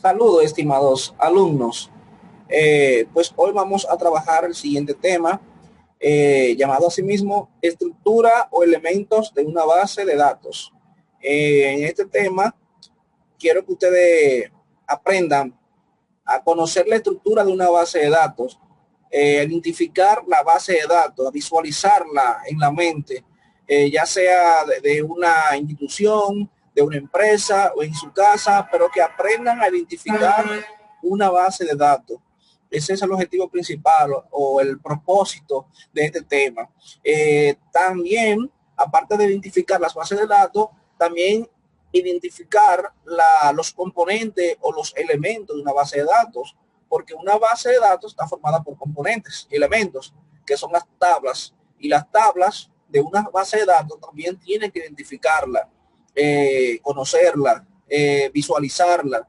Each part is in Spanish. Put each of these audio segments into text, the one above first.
Saludos, estimados alumnos. Pues hoy vamos a trabajar el siguiente tema, llamado asimismo estructura o elementos de una base de datos. En este tema quiero que ustedes aprendan a conocer la estructura de una base de datos, identificar la base de datos, a visualizarla en la mente, ya sea de una institución, de una empresa o en su casa, pero que aprendan a identificar una base de datos. Ese es el objetivo principal o el propósito de este tema. También, aparte de identificar las bases de datos, también identificar los componentes o los elementos de una base de datos, porque una base de datos está formada por componentes, elementos, que son las tablas, y las tablas de una base de datos también tienen que identificarla, conocerla, visualizarla.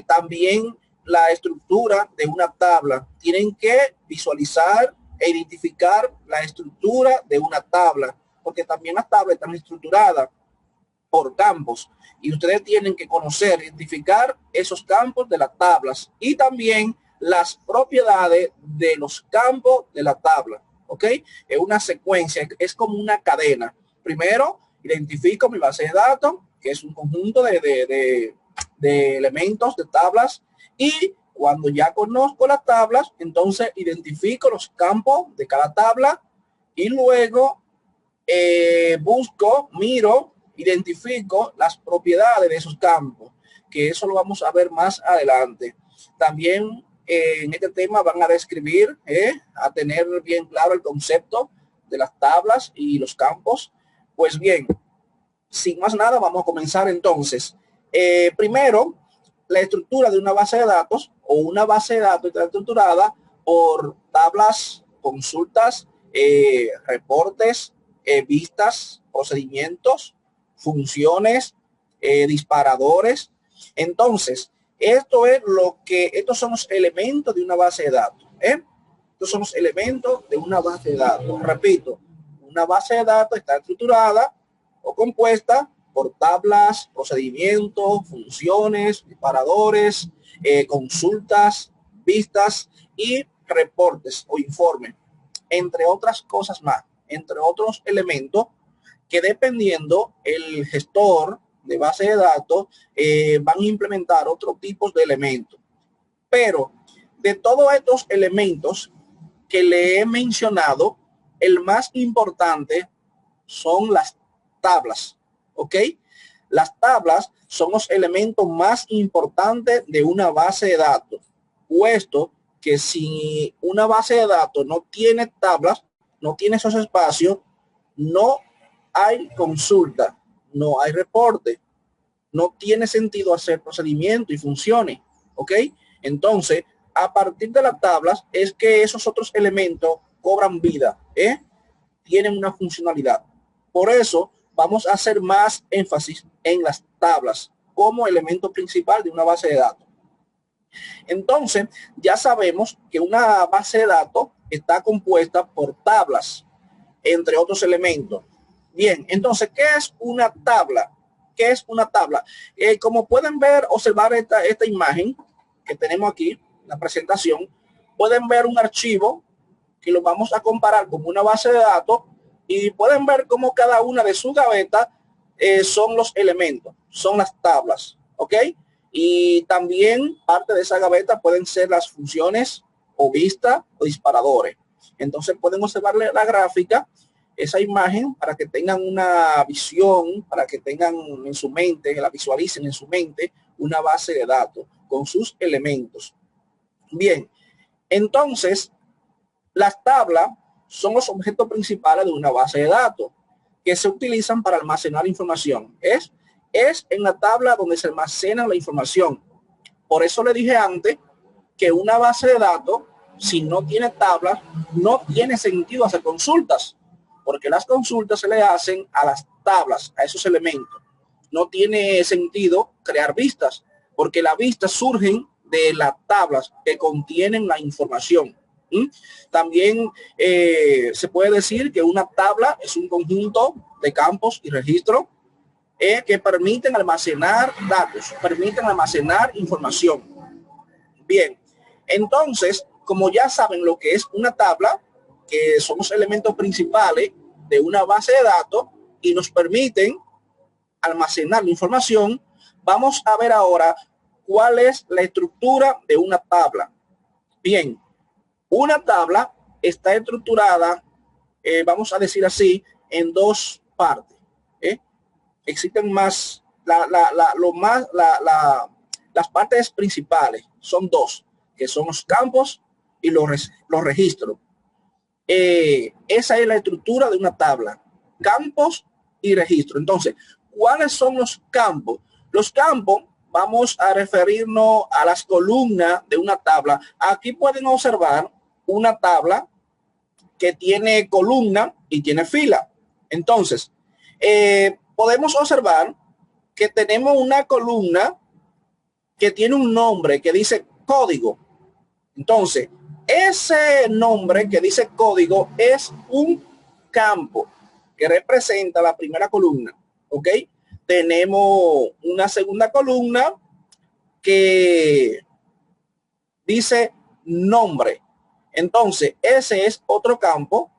También la estructura de una tabla, tienen que visualizar e identificar la estructura de una tabla, porque también las tablas están estructuradas por campos y ustedes tienen que conocer, identificar esos campos de las tablas y también las propiedades de los campos de la tabla. ¿Ok? Es una secuencia, es como una cadena. Primero, identifico mi base de datos, que es un conjunto de elementos, de tablas, y cuando ya conozco las tablas, entonces identifico los campos de cada tabla y luego busco, miro, identifico las propiedades de esos campos, que eso lo vamos a ver más adelante. También en este tema van a describir, a tener bien claro el concepto de las tablas y los campos. Pues bien, sin más nada, vamos a comenzar entonces. Primero, la estructura de una base de datos o una base de datos está estructurada por tablas, consultas, reportes, vistas, procedimientos, funciones, disparadores. Entonces, estos son los elementos de una base de datos. Estos son los elementos de una base de datos. Repito, una base de datos está estructurada o compuesta por tablas, procedimientos, funciones, disparadores, consultas, vistas y reportes o informes, entre otras cosas más, entre otros elementos que dependiendo el gestor de base de datos van a implementar otros tipos de elementos. Pero de todos estos elementos que le he mencionado, el más importante son las tablas. ¿Ok? Las tablas son los elementos más importantes de una base de datos, puesto que si una base de datos no tiene tablas, no tiene esos espacios, no hay consulta, no hay reporte, no tiene sentido hacer procedimiento y funciones. ¿Ok? Entonces, a partir de las tablas es que esos otros elementos cobran vida, tienen una funcionalidad. Por eso vamos a hacer más énfasis en las tablas como elemento principal de una base de datos. Entonces, ya sabemos que una base de datos está compuesta por tablas, entre otros elementos. Bien, entonces, ¿qué es una tabla? ¿Qué es una tabla? Como pueden ver, observar esta imagen que tenemos aquí, la presentación, pueden ver un archivo que lo vamos a comparar con una base de datos y pueden ver cómo cada una de sus gavetas son los elementos, son las tablas, ¿ok? Y también parte de esa gaveta pueden ser las funciones o vistas o disparadores. Entonces pueden observar la gráfica, esa imagen, para que tengan una visión, para que tengan en su mente, que la visualicen en su mente, una base de datos con sus elementos. Bien, entonces las tablas son los objetos principales de una base de datos que se utilizan para almacenar información. Es en la tabla donde se almacena la información. Por eso le dije antes que una base de datos, si no tiene tablas, no tiene sentido hacer consultas, porque las consultas se le hacen a las tablas, a esos elementos. No tiene sentido crear vistas, porque las vistas surgen de las tablas que contienen la información. También se puede decir que una tabla es un conjunto de campos y registros que permiten almacenar datos, permiten almacenar información. Bien, entonces, como ya saben lo que es una tabla, que son los elementos principales de una base de datos y nos permiten almacenar la información, vamos a ver ahora cuál es la estructura de una tabla. Bien, una tabla está estructurada, vamos a decir así, en dos partes. Existen más, las partes principales son dos, que son los campos y los registros. Esa es la estructura de una tabla, campos y registro. Entonces, ¿cuáles son los campos? Los campos, vamos a referirnos a las columnas de una tabla. Aquí pueden observar una tabla que tiene columna y tiene fila. Entonces, podemos observar que tenemos una columna que tiene un nombre que dice código. Entonces, ese nombre que dice código es un campo que representa la primera columna. ¿Ok? Tenemos una segunda columna que dice nombre. Entonces, ese es otro campo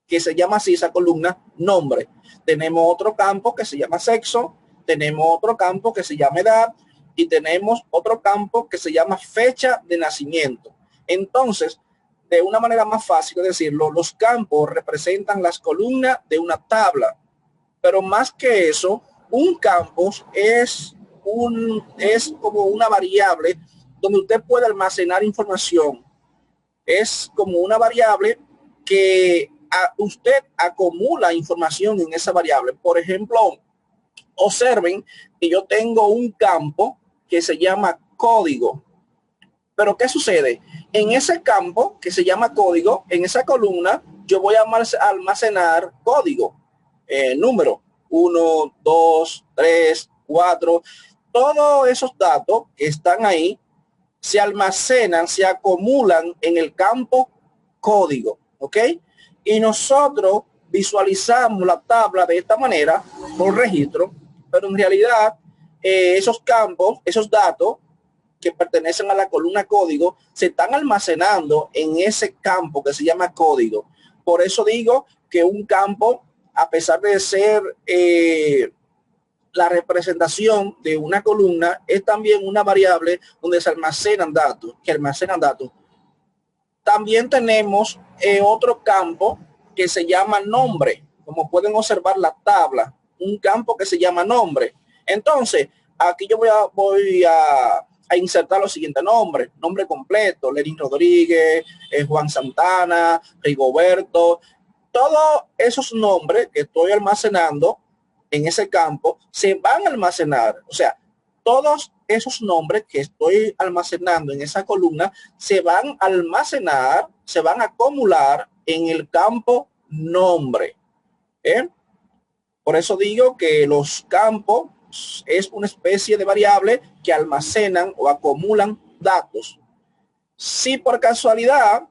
que se llama así, esa columna, nombre. Tenemos otro campo que se llama sexo, tenemos otro campo que se llama edad y tenemos otro campo que se llama fecha de nacimiento. Entonces, de una manera más fácil de decirlo, los campos representan las columnas de una tabla. Pero más que eso, un campo es como una variable donde usted puede almacenar información. Es como una variable que usted acumula información en esa variable. Por ejemplo, observen que yo tengo un campo que se llama código. Pero ¿qué sucede? En ese campo que se llama código, en esa columna, yo voy a almacenar código, número 1, 2, 3, 4. Todos esos datos que están ahí se almacenan, se acumulan en el campo código, ¿ok? Y nosotros visualizamos la tabla de esta manera por registro, pero en realidad esos campos, esos datos que pertenecen a la columna código se están almacenando en ese campo que se llama código. Por eso digo que un campo, a pesar de ser la representación de una columna, es también una variable donde se almacenan datos, También tenemos otro campo que se llama nombre, como pueden observar la tabla, un campo que se llama nombre. Entonces, aquí yo voy a insertar los siguientes nombres: nombre completo, Lenín Rodríguez, Juan Santana, Rigoberto. Todos esos nombres que estoy almacenando en ese campo se van a almacenar. O sea, todos esos nombres que estoy almacenando en esa columna se van a almacenar, se van a acumular en el campo nombre. Por eso digo que los campos es una especie de variable que almacenan o acumulan datos. Si por casualidad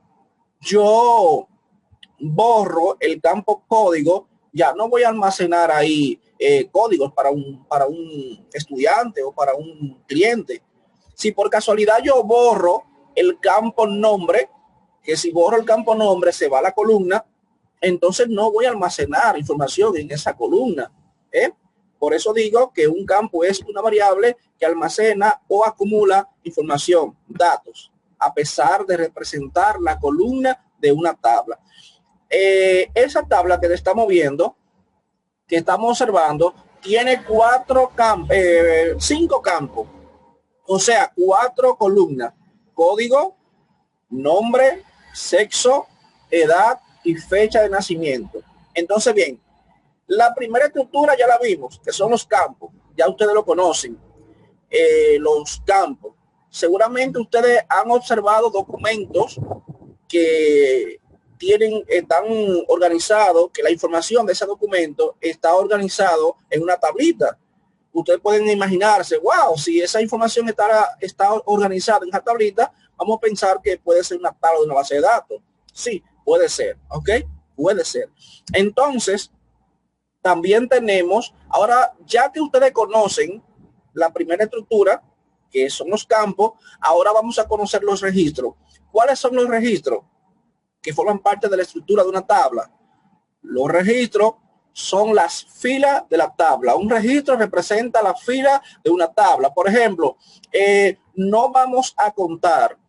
yo borro el campo código, ya no voy a almacenar ahí códigos para un estudiante o para un cliente. Si por casualidad yo borro el campo nombre, que si borro el campo nombre se va a la columna, entonces no voy a almacenar información en esa columna. Por eso digo que un campo es una variable que almacena o acumula información, datos, a pesar de representar la columna de una tabla. Esa tabla que le estamos viendo, que estamos observando, tiene 5 campos, o sea, 4 columnas: código, nombre, sexo, edad y fecha de nacimiento. Entonces, bien, la primera estructura ya la vimos, que son los campos. Ya ustedes lo conocen, los campos. Seguramente ustedes han observado documentos que están organizados, que la información de ese documento está organizado en una tablita. Ustedes pueden imaginarse, wow, si esa información está organizada en esa tablita, vamos a pensar que puede ser una tabla de una base de datos. Sí, puede ser, ¿ok? Puede ser. Entonces, También tenemos, ahora ya que ustedes conocen la primera estructura, que son los campos, ahora vamos a conocer los registros. ¿Cuáles son los registros que forman parte de la estructura de una tabla? Los registros son las filas de la tabla. Un registro representa la fila de una tabla. Por ejemplo, no vamos a contar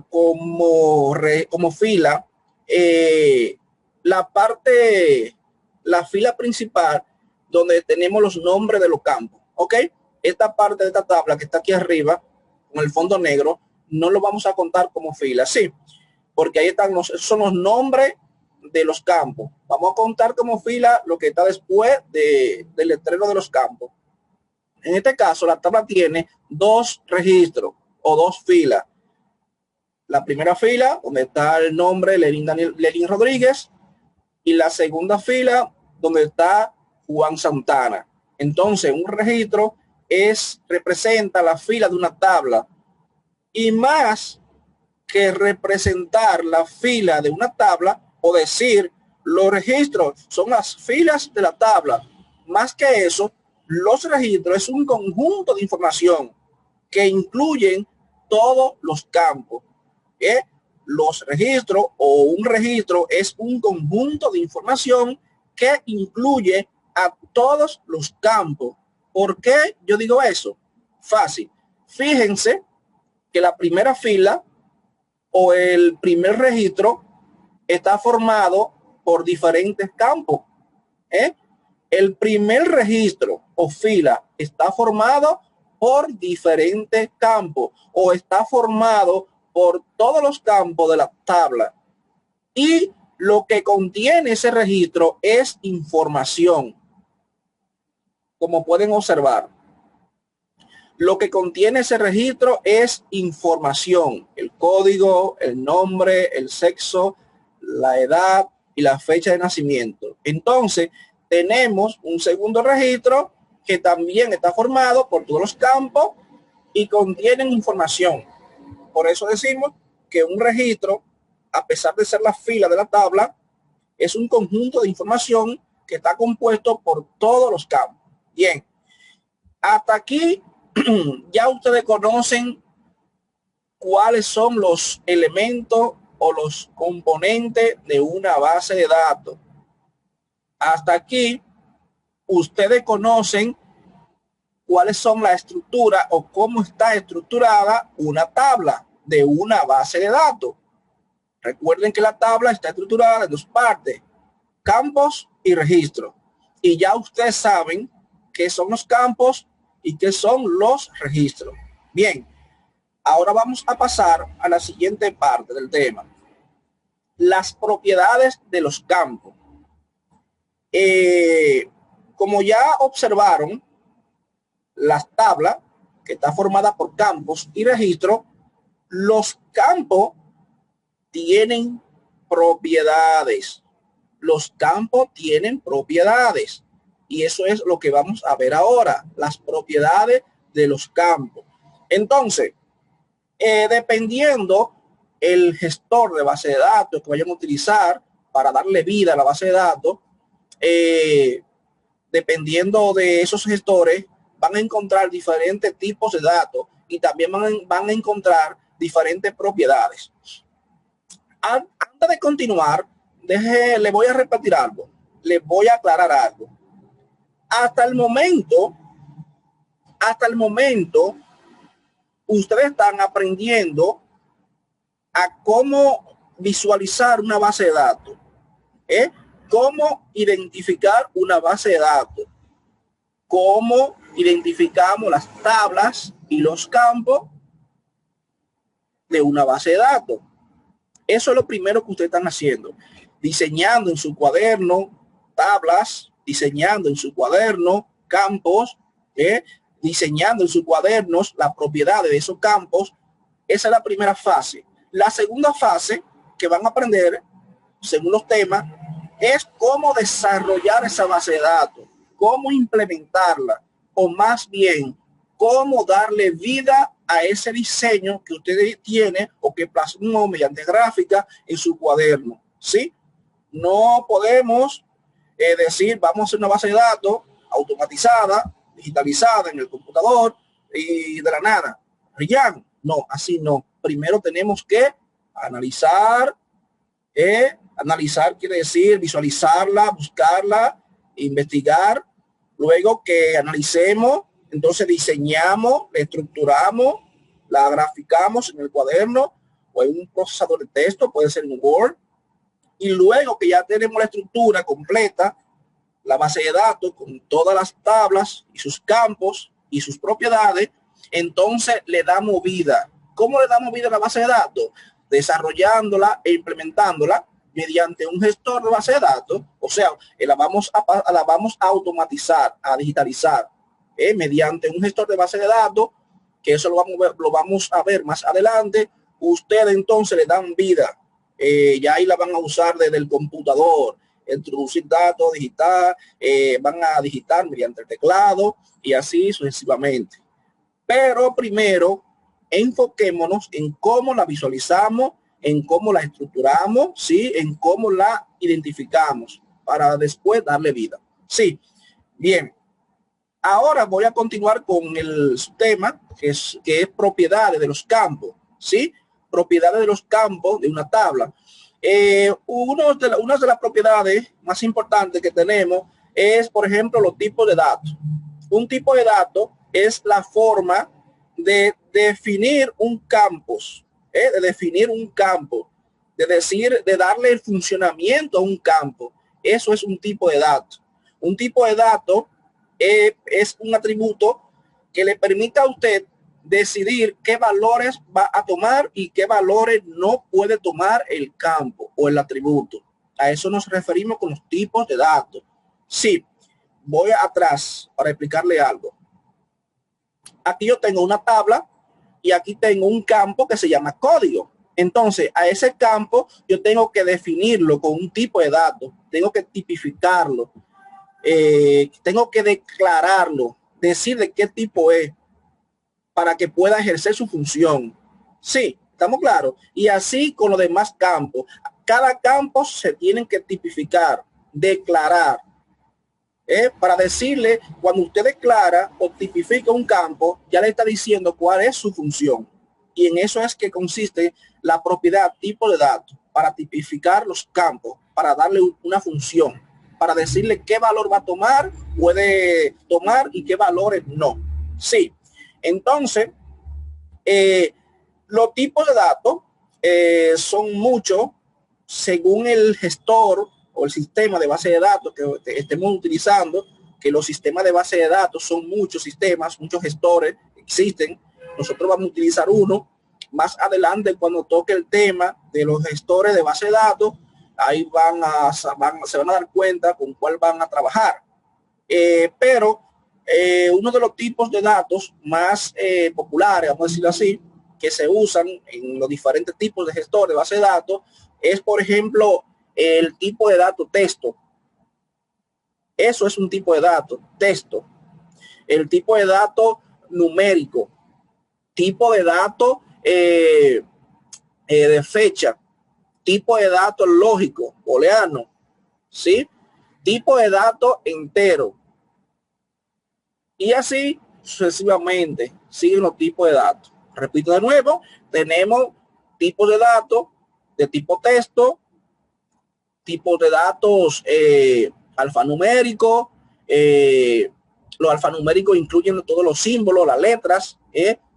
como fila la fila principal donde tenemos los nombres de los campos. ¿Ok? Esta parte de esta tabla que está aquí arriba, con el fondo negro, no lo vamos a contar como fila. Sí, porque ahí están son los nombres de los campos. Vamos a contar como fila lo que está después del letrero de los campos. En este caso, la tabla tiene dos registros o dos filas. La primera fila, donde está el nombre Lenin Rodríguez, y la segunda fila, donde está Juan Santana. Entonces, un registro representa la fila de una tabla, y más que representar la fila de una tabla o decir los registros son las filas de la tabla. Más que eso, los registros es un conjunto de información que incluyen todos los campos. Los registros o un registro es un conjunto de información que incluye a todos los campos. ¿Por qué yo digo eso? Fácil. Fíjense que la primera fila o el primer registro está formado por diferentes campos. El primer registro o fila está formado por diferentes campos o está formado por todos los campos de la tabla. Y lo que contiene ese registro es información. Como pueden observar, lo que contiene ese registro es información, el código, el nombre, el sexo, la edad y la fecha de nacimiento. Entonces, tenemos un segundo registro que también está formado por todos los campos y contienen información. Por eso decimos que un registro, a pesar de ser la fila de la tabla, es un conjunto de información que está compuesto por todos los campos. Bien, hasta aquí ya ustedes conocen cuáles son los elementos o los componentes de una base de datos. Hasta aquí ustedes conocen cuáles son la estructura o cómo está estructurada una tabla de una base de datos. Recuerden que la tabla está estructurada en dos partes, campos y registros. Y ya ustedes saben qué son los campos y qué son los registros. Bien, ahora vamos a pasar a la siguiente parte del tema. Las propiedades de los campos. Como ya observaron, las tablas, que está formada por campos y registros, los campos tienen propiedades. Los campos tienen propiedades. Y eso es lo que vamos a ver ahora, las propiedades de los campos. Entonces, dependiendo el gestor de base de datos que vayan a utilizar para darle vida a la base de datos, dependiendo de esos gestores, van a encontrar diferentes tipos de datos y también van a encontrar diferentes propiedades. Antes de continuar, le voy a repetir algo, le voy a aclarar algo. Hasta el momento, ustedes están aprendiendo a cómo visualizar una base de datos, cómo identificar una base de datos, cómo identificamos las tablas y los campos de una base de datos. Eso es lo primero que ustedes están haciendo, diseñando en su cuaderno tablas, diseñando en su cuaderno campos, diseñando en sus cuadernos las propiedades de esos campos. Esa es la primera fase. La segunda fase que van a aprender, según los temas, es cómo desarrollar esa base de datos, cómo implementarla, o más bien, cómo darle vida a ese diseño que usted tiene o que plasmó mediante gráfica en su cuaderno, ¿sí? No podemos decir, vamos a hacer una base de datos automatizada, digitalizada en el computador y de la nada. Ryan, no, así no. Primero tenemos que analizar. Analizar quiere decir visualizarla, buscarla, investigar. Luego que analicemos, entonces diseñamos, la estructuramos, la graficamos en el cuaderno o en un procesador de texto, puede ser en Word. Y luego que ya tenemos la estructura completa, la base de datos con todas las tablas y sus campos y sus propiedades, entonces le damos vida. ¿Cómo le damos vida a la base de datos? Desarrollándola e implementándola mediante un gestor de base de datos, o sea, la vamos a automatizar, a digitalizar, mediante un gestor de base de datos, que eso lo vamos a ver más adelante. Ustedes entonces le dan vida, ya ahí la van a usar desde el computador, introducir datos, digitar, van a digitar mediante el teclado y así sucesivamente. Pero primero, enfoquémonos en cómo la visualizamos, en cómo la estructuramos, ¿sí? En cómo la identificamos para después darle vida. Sí, bien. Ahora voy a continuar con el tema que es propiedades de los campos, ¿sí? Propiedades de los campos de una tabla. Una de las propiedades más importantes que tenemos es, por ejemplo, los tipos de datos. Un tipo de dato es la forma de definir un campus, de definir un campo, de decir, de darle el funcionamiento a un campo. Eso es un tipo de dato. Un tipo de dato es un atributo que le permite a usted decidir qué valores va a tomar y qué valores no puede tomar el campo o el atributo. A eso nos referimos con los tipos de datos. Sí, voy atrás para explicarle algo. Aquí yo tengo una tabla y aquí tengo un campo que se llama código. Entonces, a ese campo yo tengo que definirlo con un tipo de datos, tengo que tipificarlo, tengo que declararlo, decir de qué tipo es para que pueda ejercer su función. Sí, estamos claros. Y así con los demás campos. Cada campo se tienen que tipificar, declarar. Para decirle, cuando usted declara o tipifica un campo, ya le está diciendo cuál es su función. Y en eso es que consiste la propiedad tipo de datos, para tipificar los campos, para darle una función, para decirle qué valor va a tomar, puede tomar y qué valores no. Sí, entonces, los tipos de datos son muchos según el gestor o el sistema de base de datos que estemos utilizando, que los sistemas de base de datos son muchos sistemas, muchos gestores existen. Nosotros vamos a utilizar uno. Más adelante, cuando toque el tema de los gestores de base de datos, ahí se van a dar cuenta con cuál van a trabajar. Pero uno de los tipos de datos más populares, vamos a decirlo así, que se usan en los diferentes tipos de gestor de base de datos, es, por ejemplo, el tipo de dato texto. Eso es un tipo de dato, texto. El tipo de dato numérico, tipo de dato de fecha, tipo de dato lógico, booleano, ¿sí? Tipo de dato entero. Y así sucesivamente siguen los tipos de datos. Repito de nuevo, tenemos tipos de datos de tipo texto, tipos de datos alfanuméricos. Los alfanuméricos incluyen todos los símbolos, las letras,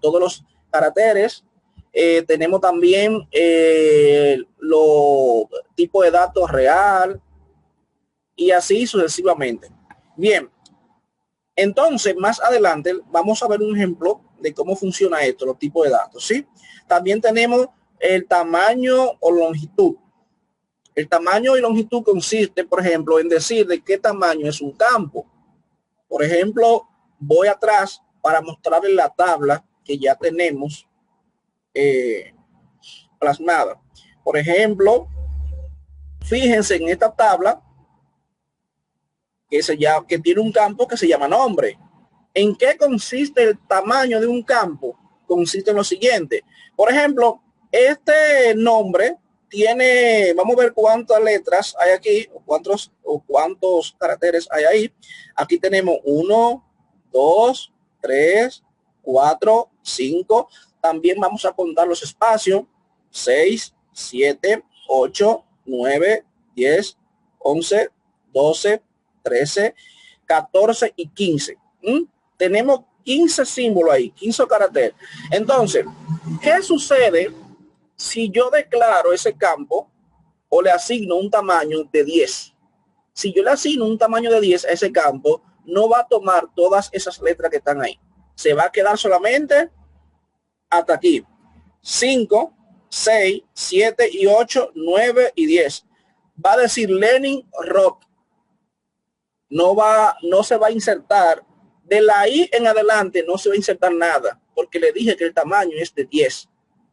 todos los caracteres. Tenemos también los tipos de datos real y así sucesivamente. Bien, entonces más adelante vamos a ver un ejemplo de cómo funciona esto, los tipos de datos, ¿sí? También tenemos el tamaño o longitud. El tamaño y longitud consiste, por ejemplo, en decir de qué tamaño es un campo. Por ejemplo, voy atrás para mostrarles la tabla que ya tenemos plasmada. Por ejemplo, fíjense en esta tabla que tiene un campo que se llama nombre. ¿En qué consiste el tamaño de un campo? Consiste en lo siguiente. Por ejemplo, este nombre tiene, vamos a ver cuántas letras hay aquí, o cuántos caracteres hay ahí. Aquí tenemos 1, 2, 3, 4, 5. También vamos a contar los espacios: 6, 7, 8, 9, 10, 11, 12, 13, 14 y 15. Tenemos 15 símbolos ahí, 15 caracteres. Entonces, ¿qué sucede si yo declaro ese campo o le asigno un tamaño de 10? Si yo le asigno un tamaño de 10 a ese campo, no va a tomar todas esas letras que están ahí. Se va a quedar solamente hasta aquí: 5, 6, 7 y 8, 9 y 10. Va a decir Lenin Rock. No se va a insertar. De la I en adelante no se va a insertar nada, porque le dije que el tamaño es de 10.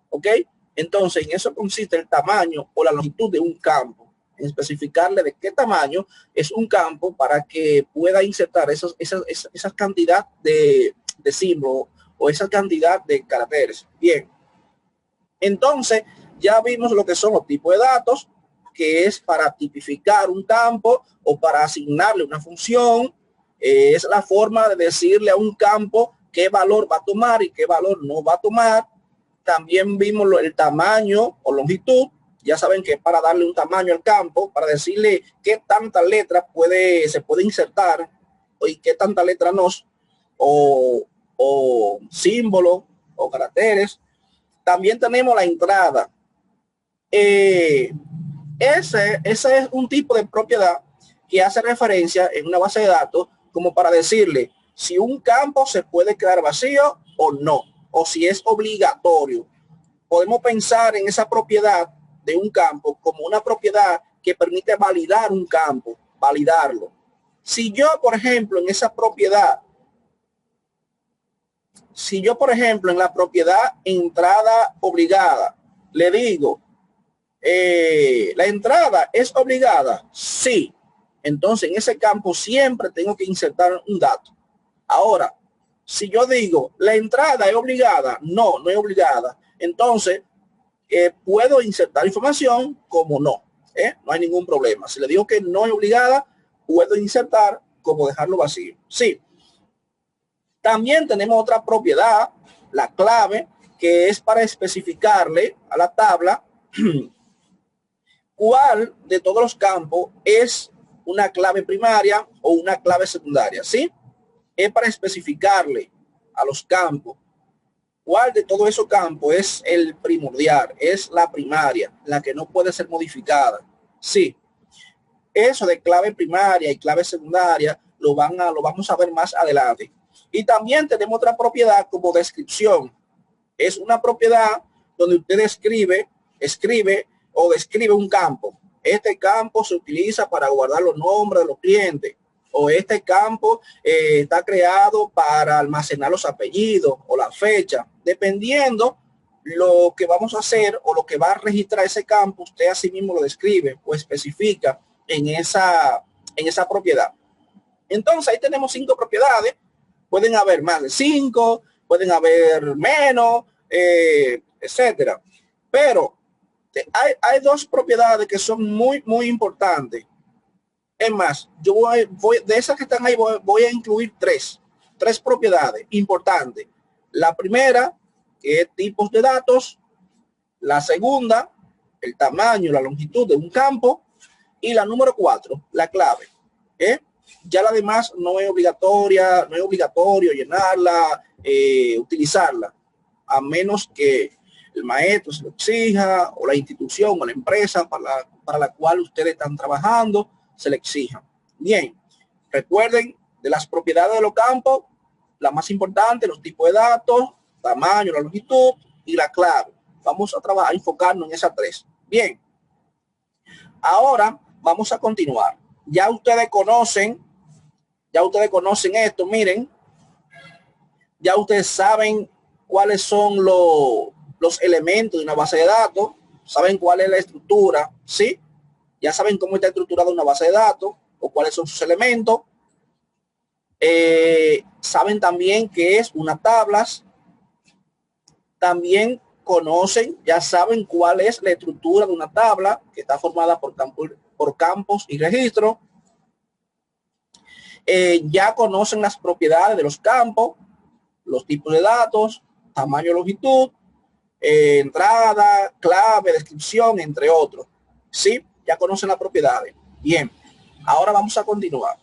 ¿Ok? Entonces, en eso consiste el tamaño o la longitud de un campo, en especificarle de qué tamaño es un campo para que pueda insertar esa cantidad de símbolos o esa cantidad de caracteres. Bien, entonces ya vimos lo que son los tipos de datos, que es para tipificar un campo o para asignarle una función. Es la forma de decirle a un campo qué valor va a tomar y qué valor no va a tomar. También vimos el tamaño o longitud. Ya saben que para darle un tamaño al campo, para decirle qué tantas letras se puede insertar y qué tantas letras no, o símbolos o caracteres. También tenemos la entrada. Ese es un tipo de propiedad que hace referencia en una base de datos como para decirle si un campo se puede quedar vacío o no, o si es obligatorio. Podemos pensar en esa propiedad de un campo como una propiedad que permite validar un campo, validarlo. Si yo, por ejemplo, en esa propiedad, en la propiedad entrada obligada, le digo, la entrada es obligada, sí. Entonces, en ese campo siempre tengo que insertar un dato. Ahora, si yo digo, la entrada es obligada, no es obligada, entonces puedo insertar información como no. No hay ningún problema. Si le digo que no es obligada, puedo insertar como dejarlo vacío. Sí. También tenemos otra propiedad, la clave, que es para especificarle a la tabla cuál de todos los campos es una clave primaria o una clave secundaria, ¿sí? Es para especificarle a los campos cuál de todos esos campos es el primordial, es la primaria, la que no puede ser modificada. Sí, eso de clave primaria y clave secundaria lo vamos a ver más adelante. Y también tenemos otra propiedad como descripción. Es una propiedad donde usted escribe o describe un campo. Este campo se utiliza para guardar los nombres de los clientes, o este campo está creado para almacenar los apellidos o la fecha. Dependiendo lo que vamos a hacer o lo que va a registrar ese campo, usted así mismo lo describe o especifica en esa propiedad. Entonces ahí tenemos 5 propiedades. Pueden haber más de 5, pueden haber menos, etcétera. Pero hay 2 propiedades que son muy importantes. Es más, yo voy de esas que están ahí, voy a incluir 3 propiedades importantes. La primera, que es tipos de datos. La segunda, el tamaño, la longitud de un campo. Y la número 4, la clave. Ya la demás no es obligatorio llenarla, utilizarla, a menos que el maestro se lo exija o la institución o la empresa para la cual ustedes están trabajando se le exija. Bien, recuerden de las propiedades de los campos, la más importante, los tipos de datos, tamaño, la longitud y la clave. Vamos a trabajar, enfocarnos en esas 3. Bien, ahora vamos a continuar. Ya ustedes conocen esto, ya ustedes saben cuáles son los elementos de una base de datos, saben cuál es la estructura, ¿sí? Ya saben cómo está estructurada una base de datos o cuáles son sus elementos. Saben también qué es una tabla. También conocen, ya saben cuál es la estructura de una tabla que está formada por campos y registros. Ya conocen las propiedades de los campos, los tipos de datos, tamaño, longitud, entrada, clave, descripción, entre otros. ¿Sí? Ya conocen las propiedades. Bien, ahora vamos a continuar.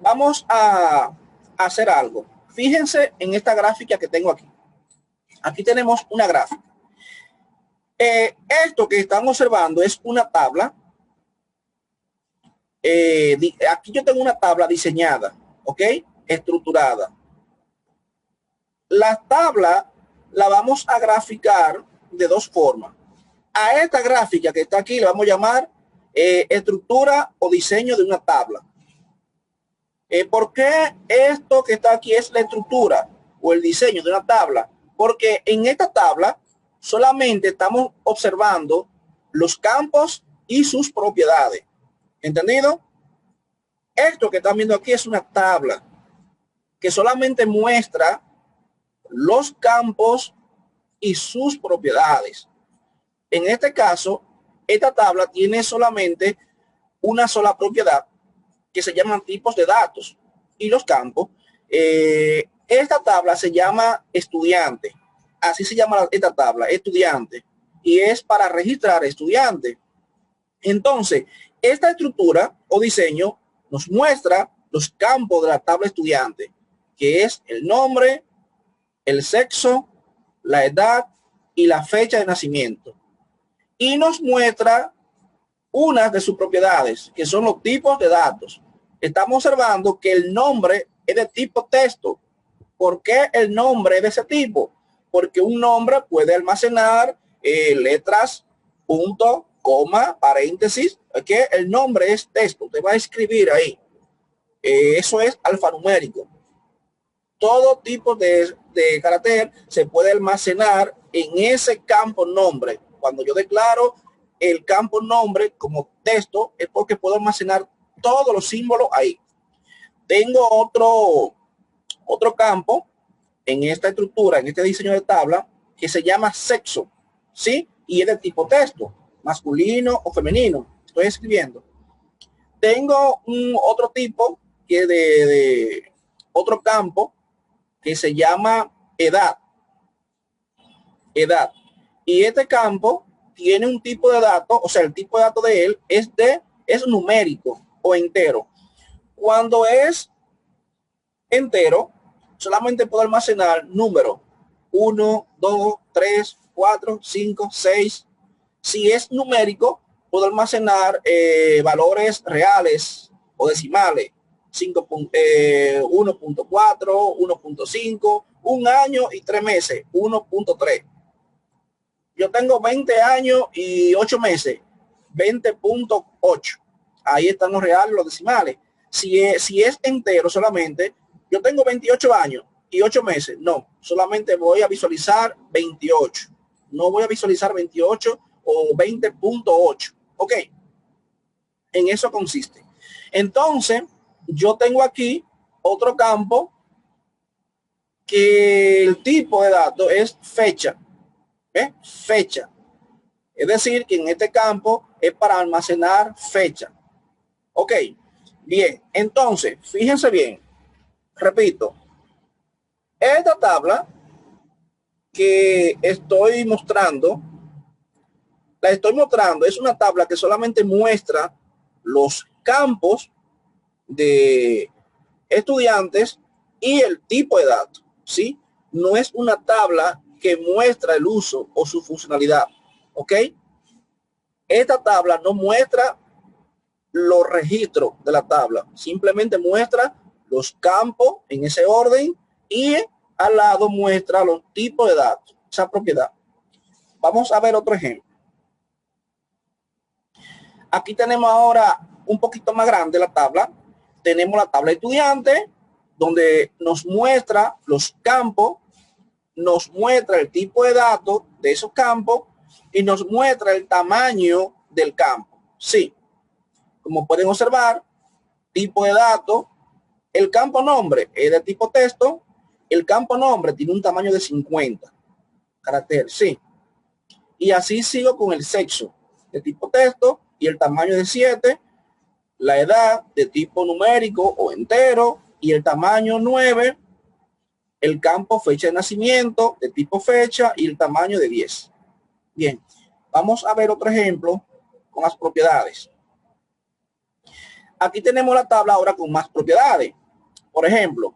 Vamos a hacer algo. Fíjense en esta gráfica que tengo aquí. Aquí tenemos una gráfica. Esto que están observando es una tabla. Aquí yo tengo una tabla diseñada, ¿ok? Estructurada. La tabla la vamos a graficar de dos formas. A esta gráfica que está aquí le vamos a llamar estructura o diseño de una tabla. ¿Por qué esto que está aquí es la estructura o el diseño de una tabla? Porque en esta tabla solamente estamos observando los campos y sus propiedades. ¿Entendido? Esto que están viendo aquí es una tabla que solamente muestra los campos y sus propiedades. En este caso, esta tabla tiene solamente una sola propiedad que se llaman tipos de datos y los campos. Esta tabla se llama estudiante. Así se llama esta tabla, estudiante. Y es para registrar estudiante. Entonces, esta estructura o diseño nos muestra los campos de la tabla estudiante, que es el nombre, el sexo, la edad y la fecha de nacimiento. Y nos muestra unas de sus propiedades, que son los tipos de datos. Estamos observando que el nombre es de tipo texto. ¿Por qué el nombre es de ese tipo? Porque un nombre puede almacenar letras, punto, coma, paréntesis, que el nombre es texto. Usted va a escribir ahí. Eso es alfanumérico. Todo tipo de carácter se puede almacenar en ese campo nombre. Cuando yo declaro el campo nombre como texto, es porque puedo almacenar todos los símbolos ahí. Tengo otro campo en esta estructura, en este diseño de tabla, que se llama sexo, ¿sí? Y es de tipo texto, masculino o femenino. Estoy escribiendo. Tengo otro tipo que de otro campo que se llama edad. Edad. Y este campo tiene un tipo de dato, o sea, el tipo de dato de él es numérico o entero. Cuando es entero, solamente puedo almacenar números 1, 2, 3, 4, 5, 6. Si es numérico, puedo almacenar valores reales o decimales. 1.4, 1.5, un año y 3 meses, 1.3. Yo tengo 20 años y 8 meses, 20.8. Ahí están los reales, los decimales. Si es entero solamente, yo tengo 28 años y 8 meses. No, solamente voy a visualizar 28. No voy a visualizar 28 o 20.8. Ok. En eso consiste. Entonces, yo tengo aquí otro campo que el tipo de datos es fecha. Fecha. Es decir, que en este campo es para almacenar fecha. Ok, bien. Entonces, fíjense bien. Repito, esta tabla que la estoy mostrando, es una tabla que solamente muestra los campos de estudiantes y el tipo de datos, ¿sí? No es una tabla que muestra el uso o su funcionalidad, ¿ok? Esta tabla no muestra los registros de la tabla, simplemente muestra los campos en ese orden y al lado muestra los tipos de datos, esa propiedad. Vamos a ver otro ejemplo. Aquí tenemos ahora un poquito más grande la tabla. Tenemos la tabla estudiante, donde nos muestra los campos, nos muestra el tipo de datos de esos campos y nos muestra el tamaño del campo. Sí, como pueden observar, tipo de datos, El campo nombre es de tipo texto. El campo nombre tiene un tamaño de 50 caracteres, sí. Y así sigo con el sexo de tipo texto y el tamaño de 7, la edad de tipo numérico o entero y el tamaño 9, el campo fecha de nacimiento de tipo fecha y el tamaño de 10. Bien, vamos a ver otro ejemplo con las propiedades. Aquí tenemos la tabla ahora con más propiedades. Por ejemplo,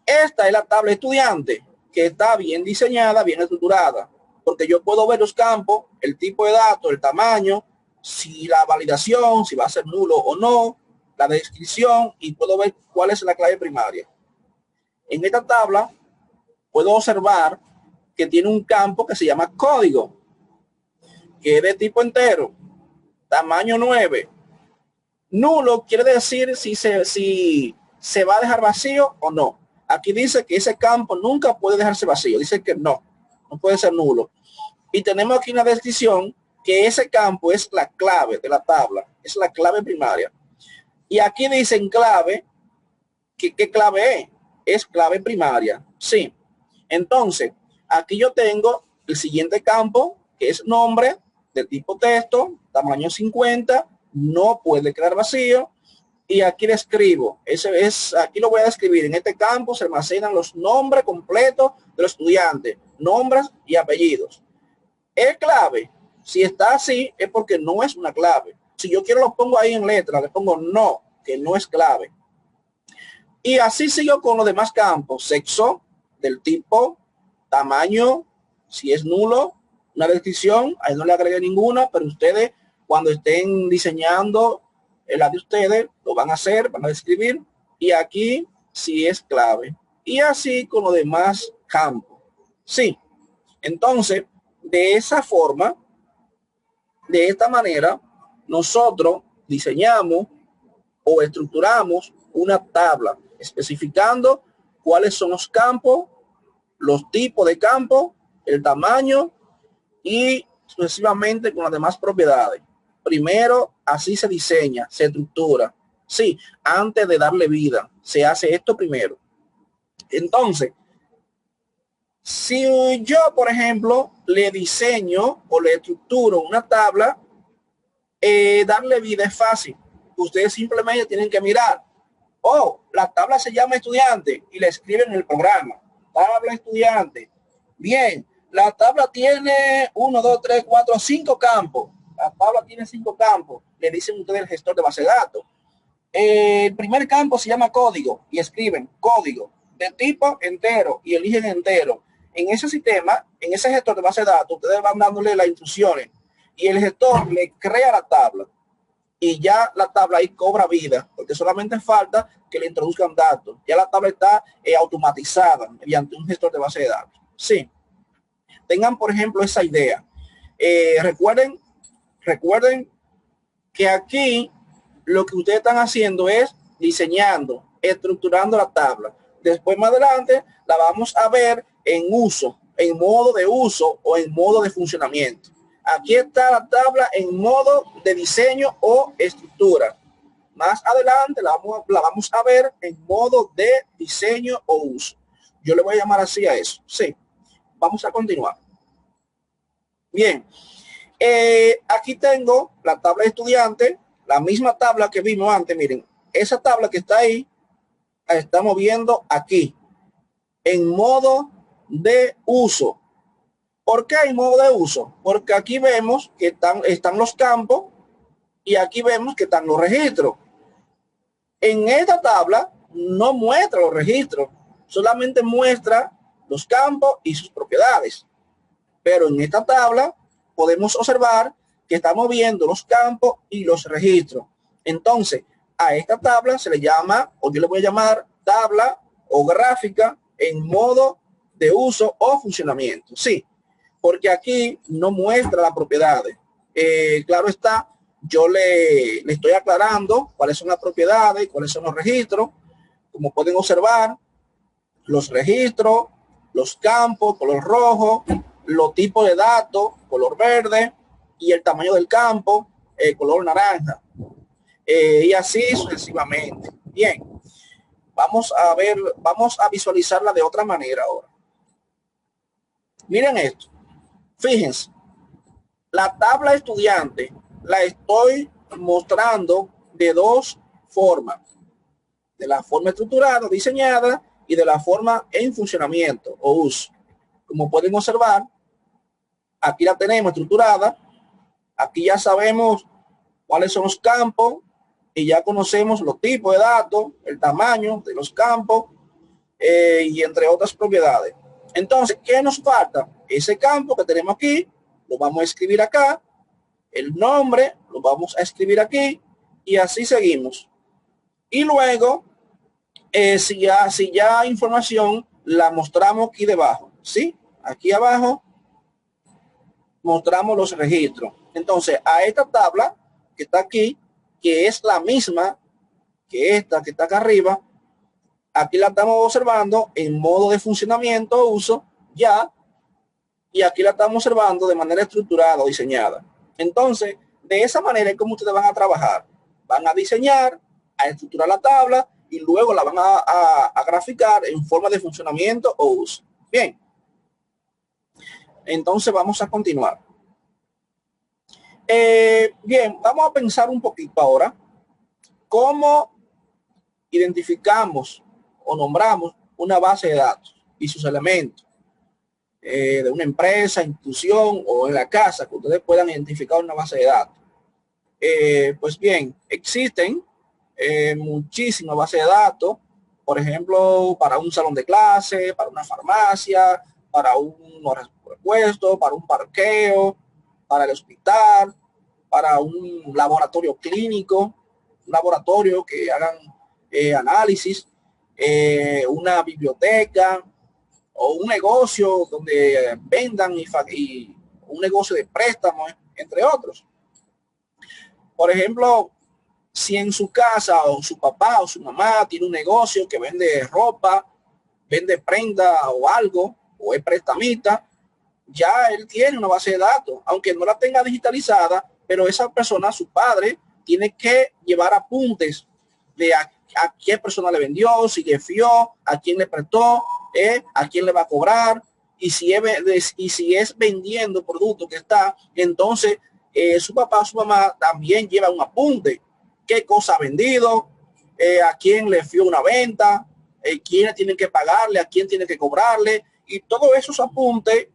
esta es la tabla estudiante que está bien diseñada, bien estructurada, porque yo puedo ver los campos, el tipo de datos, el tamaño, si la validación, si va a ser nulo o no, la descripción y puedo ver cuál es la clave primaria. En esta tabla puedo observar que tiene un campo que se llama código, que es de tipo entero, tamaño 9. Nulo quiere decir si se va a dejar vacío o no. Aquí dice que ese campo nunca puede dejarse vacío. Dice que no puede ser nulo. Y tenemos aquí una descripción que ese campo es la clave de la tabla. Es la clave primaria. Y aquí dicen clave. ¿Qué clave es? Es clave primaria. Sí. Entonces, aquí yo tengo el siguiente campo, que es nombre de tipo texto, tamaño 50, no puede quedar vacío. Y aquí le escribo, aquí lo voy a describir. En este campo se almacenan los nombres completos de los estudiantes, nombres y apellidos. Es clave. Si está así, es porque no es una clave. Si yo quiero lo pongo ahí en letra, le pongo no, que no es clave. Y así sigo con los demás campos. Sexo, del tipo, tamaño, si es nulo, una descripción, ahí no le agregué ninguna, pero ustedes cuando estén diseñando la de ustedes, lo van a hacer, van a describir, y aquí sí es clave. Y así con los demás campos. Sí, entonces, de esa forma, de esta manera, nosotros diseñamos o estructuramos una tabla especificando cuáles son los campos, los tipos de campos, el tamaño y sucesivamente con las demás propiedades. Primero, así se diseña, se estructura. Sí, antes de darle vida, se hace esto primero. Entonces, si yo, por ejemplo, le diseño o le estructuro una tabla, darle vida es fácil. Ustedes simplemente tienen que mirar. Oh, la tabla se llama estudiante y le escriben en el programa. Tabla estudiante. Bien, la tabla tiene 1, 2, 3, 4, 5 campos. La tabla tiene 5 campos. Le dicen ustedes el gestor de base de datos. El primer campo se llama código y escriben código de tipo entero y eligen entero. En ese sistema, en ese gestor de base de datos, ustedes van dándole las instrucciones y el gestor le crea la tabla y ya la tabla ahí cobra vida, porque solamente falta que le introduzcan datos. Ya la tabla está automatizada mediante un gestor de base de datos. Sí, tengan por ejemplo esa idea. Recuerden que aquí lo que ustedes están haciendo es diseñando, estructurando la tabla. Después más adelante la vamos a ver en uso, en modo de uso o en modo de funcionamiento. Aquí está la tabla en modo de diseño o estructura. Más adelante la vamos a ver en modo de diseño o uso. Yo le voy a llamar así a eso. Sí, vamos a continuar. Bien, aquí tengo la tabla de estudiante, la misma tabla que vimos antes. Miren, esa tabla que está ahí, la estamos viendo aquí, en modo de uso. ¿Por qué en modo de uso? Porque aquí vemos que están los campos y aquí vemos que están los registros. En esta tabla no muestra los registros, solamente muestra los campos y sus propiedades. Pero en esta tabla podemos observar que estamos viendo los campos y los registros. Entonces, a esta tabla se le llama, o yo le voy a llamar tabla o gráfica en modo de uso o funcionamiento. Sí, porque aquí no muestra las propiedades. Claro está, yo le estoy aclarando cuáles son las propiedades, cuáles son los registros. Como pueden observar, los registros, los campos, color rojo, los tipos de datos, color verde, y el tamaño del campo, color naranja. Y así sucesivamente. Bien, Vamos a ver, vamos a visualizarla de otra manera ahora. Miren esto. Fíjense, la tabla estudiante la estoy mostrando de dos formas. De la forma estructurada, diseñada, y de la forma en funcionamiento o uso. Como pueden observar, aquí la tenemos estructurada. Aquí ya sabemos cuáles son los campos y ya conocemos los tipos de datos, el tamaño de los campos y entre otras propiedades. Entonces, ¿qué nos falta? Ese campo que tenemos aquí, lo vamos a escribir acá, el nombre lo vamos a escribir aquí y así seguimos. Y luego, si ya información la mostramos aquí debajo, ¿sí? Aquí abajo mostramos los registros. Entonces, a esta tabla que está aquí, que es la misma que esta que está acá arriba, aquí la estamos observando en modo de funcionamiento, uso, ya, y aquí la estamos observando de manera estructurada o diseñada. Entonces, de esa manera es como ustedes van a trabajar. Van a diseñar, a estructurar la tabla y luego la van a graficar en forma de funcionamiento o uso. Bien. Entonces vamos a continuar. Bien, vamos a pensar un poquito ahora cómo identificamos o nombramos una base de datos y sus elementos de una empresa, institución o en la casa, que ustedes puedan identificar una base de datos. Pues bien, existen muchísimas bases de datos, por ejemplo, para un salón de clase, para una farmacia, para un repuesto, para un parqueo, para el hospital, para un laboratorio clínico, un laboratorio que hagan análisis, una biblioteca o un negocio donde vendan y un negocio de préstamos, entre otros. Por ejemplo, si en su casa o su papá o su mamá tiene un negocio que vende ropa, vende prenda o algo, o es prestamista, ya él tiene una base de datos, aunque no la tenga digitalizada, pero esa persona, su padre, tiene que llevar apuntes de a qué persona le vendió, si le fió, a quién le prestó, a quién le va a cobrar, y si es vendiendo producto que está, entonces su papá, su mamá también lleva un apunte, qué cosa ha vendido, a quién le fió una venta, quiénes tienen que pagarle, a quién tiene que cobrarle, y todos esos apuntes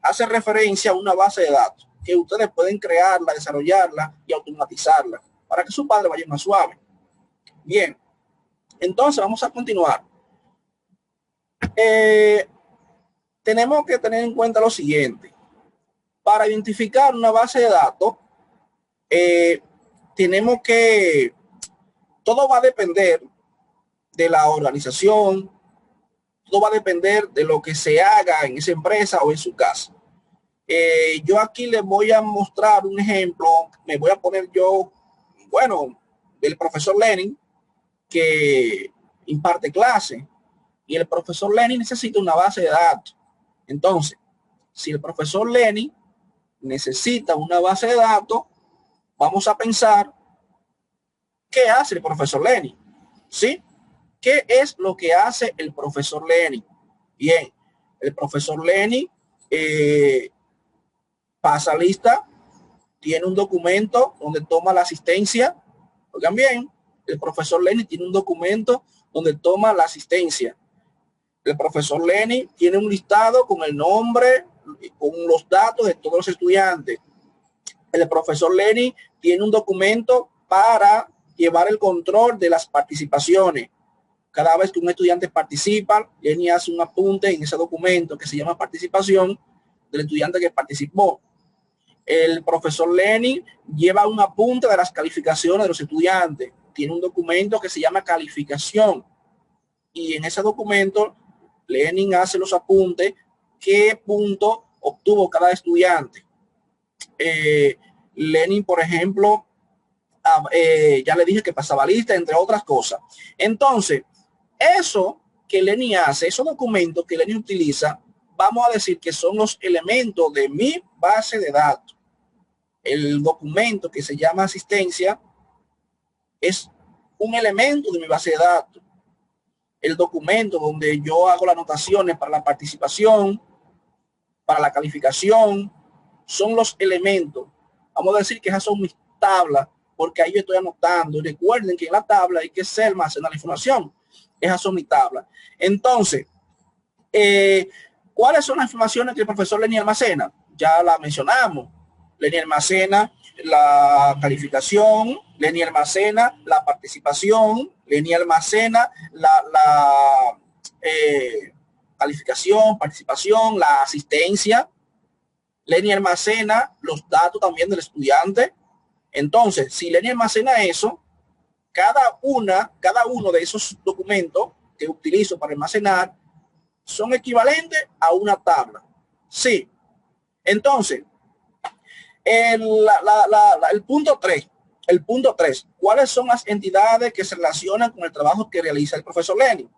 hace referencia a una base de datos que ustedes pueden crearla, desarrollarla y automatizarla para que su padre vaya más suave. Bien, entonces vamos a continuar. Tenemos que tener en cuenta lo siguiente. Para identificar una base de datos, tenemos que, todo va a depender de la organización, todo va a depender de lo que se haga en esa empresa o en su casa. Yo aquí les voy a mostrar un ejemplo, me voy a poner yo, bueno, del profesor Lenin, que imparte clase, y el profesor Lenin necesita una base de datos. Entonces, si el profesor Lenin necesita una base de datos, vamos a pensar, ¿qué hace el profesor Lenin? ¿Sí? ¿Qué es lo que hace el profesor Lenin? Bien, el profesor Lenin pasa lista, tiene un documento donde toma la asistencia. Oigan bien, el profesor Lenin tiene un documento donde toma la asistencia. El profesor Lenin tiene un listado con el nombre, con los datos de todos los estudiantes. El profesor Lenin tiene un documento para llevar el control de las participaciones. Cada vez que un estudiante participa, Lenin hace un apunte en ese documento que se llama participación del estudiante que participó. El profesor Lenin lleva un apunte de las calificaciones de los estudiantes. Tiene un documento que se llama calificación. Y en ese documento, Lenin hace los apuntes, qué punto obtuvo cada estudiante. Lenin, por ejemplo, ya le dije que pasaba lista, entre otras cosas. Entonces, eso que Lenin hace, esos documentos que Lenin utiliza, vamos a decir que son los elementos de mi base de datos. El documento que se llama asistencia es un elemento de mi base de datos. el documento donde yo hago las anotaciones para la participación, para la calificación, son los elementos. Vamos a decir que esas son mis tablas, porque ahí yo estoy anotando. Y recuerden que en la tabla hay que ser almacenar la información. Esas son mis tablas. Entonces, ¿cuáles son las informaciones que el profesor Lenny almacena? Ya la mencionamos. Lenny almacena la calificación, Lenny almacena la participación, Lenny almacena la calificación, participación, la asistencia. Lenny almacena los datos también del estudiante. Entonces, si Lenny almacena eso, cada uno de esos documentos que utilizo para almacenar son equivalentes a una tabla. Sí. Entonces, el punto 3. El punto 3. ¿Cuáles son las entidades que se relacionan con el trabajo que realiza el profesor Lenny?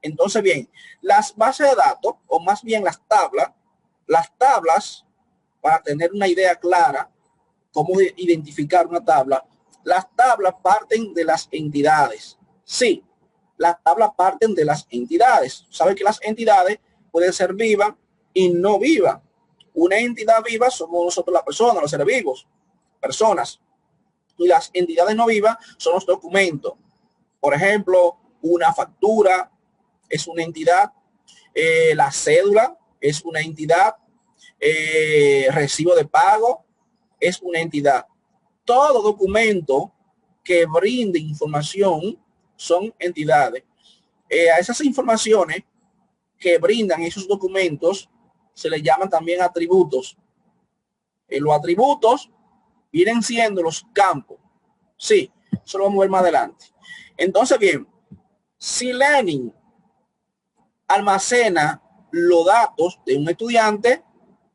Entonces, bien, las bases de datos, o más bien las tablas, para tener una idea clara cómo identificar una tabla, las tablas parten de las entidades. Sí, las tablas parten de las entidades. Sabe que las entidades pueden ser vivas y no vivas. Una entidad viva somos nosotros las personas, los seres vivos, personas. Y las entidades no vivas son los documentos. Por ejemplo, una factura es una entidad, la cédula es una entidad, recibo de pago es una entidad. Todo documento que brinde información son entidades. A esas informaciones que brindan esos documentos se les llaman también atributos. Los atributos vienen siendo los campos. Sí, eso lo vamos a ver más adelante. Entonces, bien, si Lenny almacena los datos de un estudiante,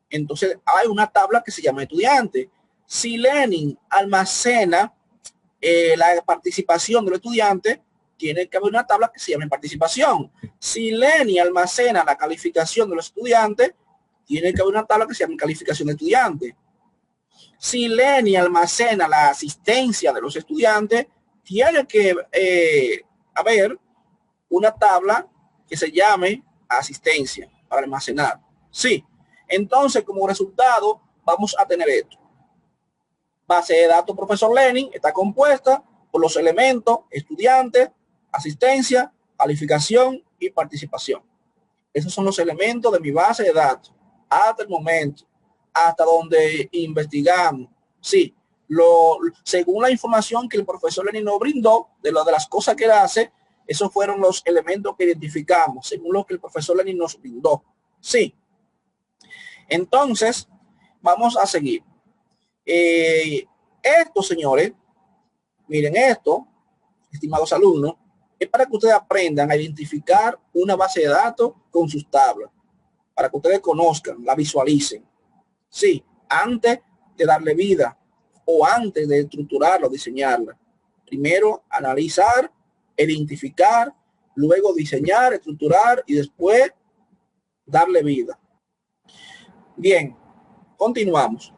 entonces hay una tabla que se llama estudiante. Si Lenny almacena la participación del estudiante, tiene que haber una tabla que se llama participación. Si Lenny almacena la calificación de los estudiantes, tiene que haber una tabla que se llama calificación de estudiante. Si Lenny almacena la asistencia de los estudiantes, tiene que haber una tabla que se llame asistencia para almacenar. Sí. Entonces, como resultado, vamos a tener esto. Base de datos profesor Lenny está compuesta por los elementos estudiantes, asistencia, calificación y participación. Esos son los elementos de mi base de datos hasta el momento, hasta donde investigamos. Sí, según la información que el profesor Lenny nos brindó de las cosas que él hace, esos fueron los elementos que identificamos, según lo que el profesor Lenny nos brindó. Sí. Entonces, vamos a seguir. Esto, señores, miren esto, estimados alumnos, es para que ustedes aprendan a identificar una base de datos con sus tablas, para que ustedes conozcan, la visualicen. Sí, antes de darle vida o antes de estructurarla o diseñarla. Primero, analizar, identificar, luego diseñar, estructurar y después darle vida. Bien, continuamos.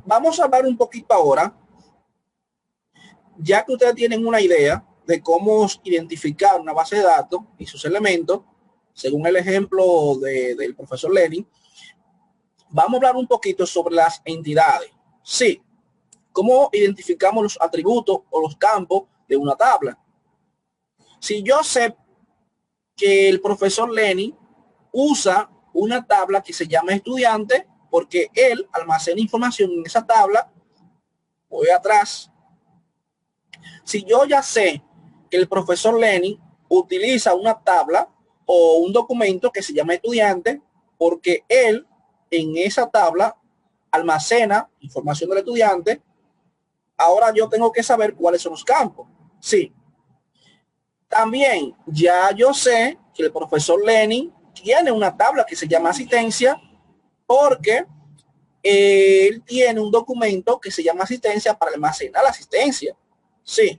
Vamos a hablar un poquito ahora, ya que ustedes tienen una idea de cómo identificar una base de datos y sus elementos, según el ejemplo del profesor Lenny, vamos a hablar un poquito sobre las entidades. Sí, cómo identificamos los atributos o los campos de una tabla. Si yo sé que el profesor Lenny usa una tabla que se llama estudiante, porque él almacena información en esa tabla, voy atrás. Si yo ya sé que el profesor Lenny utiliza una tabla o un documento que se llama estudiante, porque él en esa tabla almacena información del estudiante, ahora yo tengo que saber cuáles son los campos. Sí. También ya yo sé que el profesor Lenny tiene una tabla que se llama asistencia, porque él tiene un documento que se llama asistencia para almacenar la asistencia. Sí,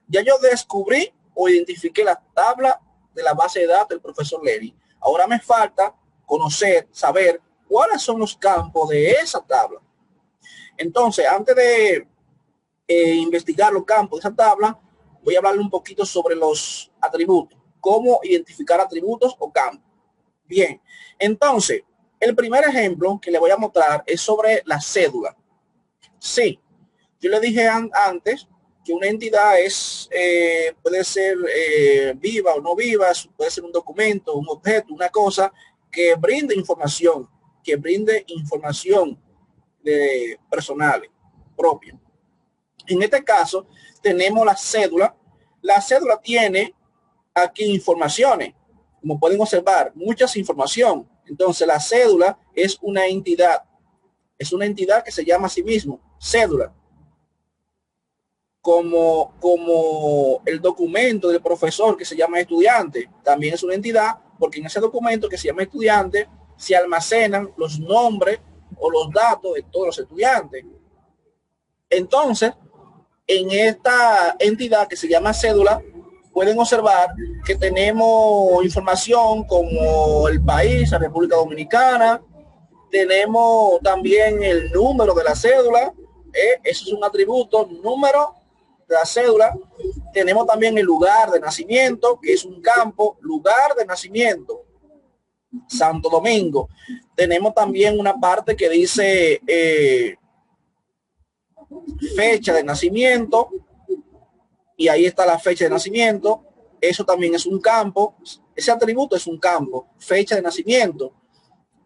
ya yo descubrí o identifiqué la tabla de la base de datos del profesor Lenny. Ahora me falta conocer, saber cuáles son los campos de esa tabla. Entonces, antes de investigar los campos de esa tabla, voy a hablarle un poquito sobre los atributos, cómo identificar atributos o campos. Bien, entonces, el primer ejemplo que le voy a mostrar es sobre la cédula. Sí, yo le dije antes que una entidad es, puede ser viva o no viva, puede ser un documento, un objeto, una cosa que brinde información, de personales propias. En este caso, tenemos la cédula. La cédula tiene aquí informaciones, como pueden observar, muchas información. Entonces, la cédula es una entidad que se llama a sí mismo cédula. Como el documento del profesor que se llama estudiante, también es una entidad, porque en ese documento que se llama estudiante se almacenan los nombres o los datos de todos los estudiantes. Entonces, en esta entidad que se llama cédula, pueden observar que tenemos información como el país, la República Dominicana, tenemos también el número de la cédula, eso es un atributo, número de la cédula. Tenemos también el lugar de nacimiento, que es un campo, lugar de nacimiento, Santo Domingo. Tenemos también una parte que dice fecha de nacimiento, y ahí está la fecha de nacimiento. Eso también es un campo, ese atributo es un campo, fecha de nacimiento.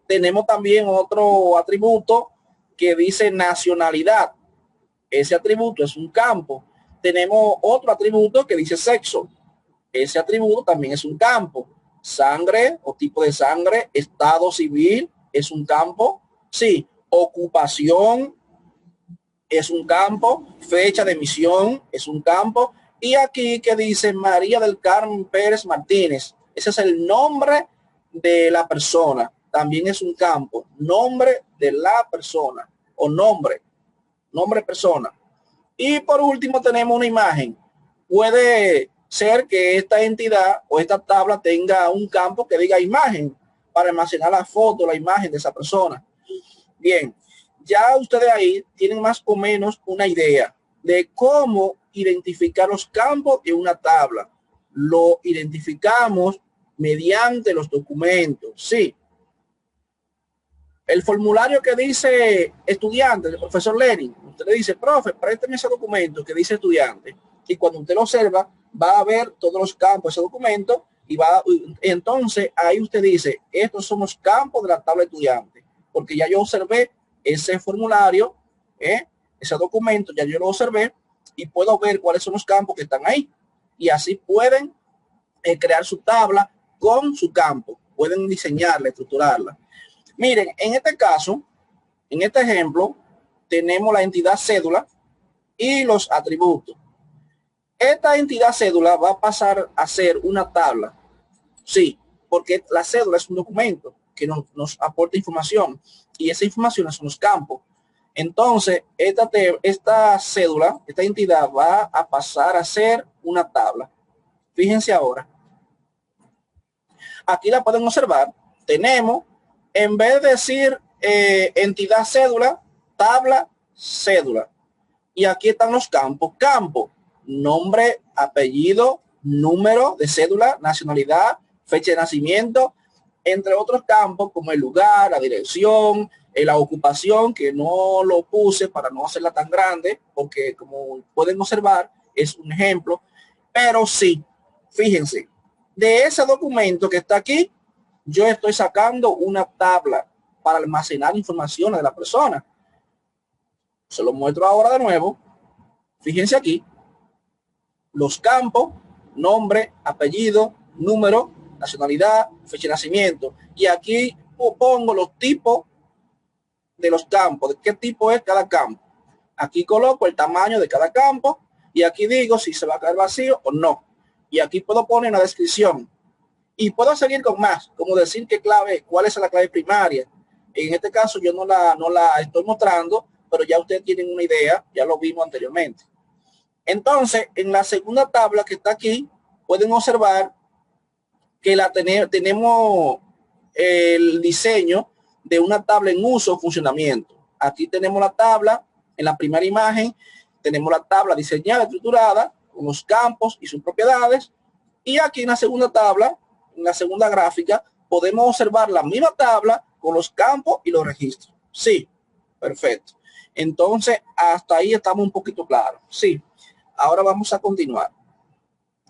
Tenemos también otro atributo que dice nacionalidad. Ese atributo es un campo. Tenemos otro atributo que dice sexo. Ese atributo también es un campo. Sangre o tipo de sangre, estado civil es un campo. Sí, ocupación es un campo, fecha de emisión es un campo. Y aquí que dice María del Carmen Pérez Martínez, ese es el nombre de la persona, también es un campo, nombre de la persona o nombre persona. Y por último tenemos una imagen. Puede ser que esta entidad o esta tabla tenga un campo que diga imagen para almacenar la foto, la imagen de esa persona. Bien, ya ustedes ahí tienen más o menos una idea de cómo identificar los campos de una tabla. Lo identificamos mediante los documentos. Sí. El formulario que dice estudiante, del profesor Lenin, usted le dice, profe, présteme ese documento que dice estudiante. Y cuando usted lo observa, va a ver todos los campos de ese documento y entonces ahí usted dice, estos son los campos de la tabla estudiante. Porque ya yo observé ese formulario, ese documento, ya yo lo observé y puedo ver cuáles son los campos que están ahí. Y así pueden crear su tabla con su campo. Pueden diseñarla, estructurarla. Miren, en este caso, en este ejemplo, tenemos la entidad cédula y los atributos. Esta entidad cédula va a pasar a ser una tabla. Sí, porque la cédula es un documento que nos aporta información y esa información son los campos. Entonces, esta cédula, esta entidad va a pasar a ser una tabla. Fíjense ahora. Aquí la pueden observar. Tenemos, en vez de decir entidad cédula, tabla cédula. Y aquí están los campos. Campo, nombre, apellido, número de cédula, nacionalidad, fecha de nacimiento, entre otros campos como el lugar, la dirección, la ocupación, que no lo puse para no hacerla tan grande, porque como pueden observar, es un ejemplo. Pero sí, fíjense, de ese documento que está aquí, yo estoy sacando una tabla para almacenar información de la persona. Se lo muestro ahora de nuevo. Fíjense aquí. Los campos, nombre, apellido, número, nacionalidad, fecha de nacimiento. Y aquí pongo los tipos de los campos, de qué tipo es cada campo. Aquí coloco el tamaño de cada campo y aquí digo si se va a quedar vacío o no. Y aquí puedo poner una descripción. Y puedo seguir con más, como decir qué clave, cuál es la clave primaria. En este caso yo no la estoy mostrando, pero ya ustedes tienen una idea, ya lo vimos anteriormente. Entonces, en la segunda tabla que está aquí, pueden observar que tenemos el diseño de una tabla en uso o funcionamiento. Aquí tenemos la tabla, en la primera imagen, tenemos la tabla diseñada, estructurada, con los campos y sus propiedades. Y aquí en la segunda tabla, en la segunda gráfica, podemos observar la misma tabla con los campos y los registros. Sí, perfecto. Entonces, hasta ahí estamos un poquito claros. Sí, ahora vamos a continuar.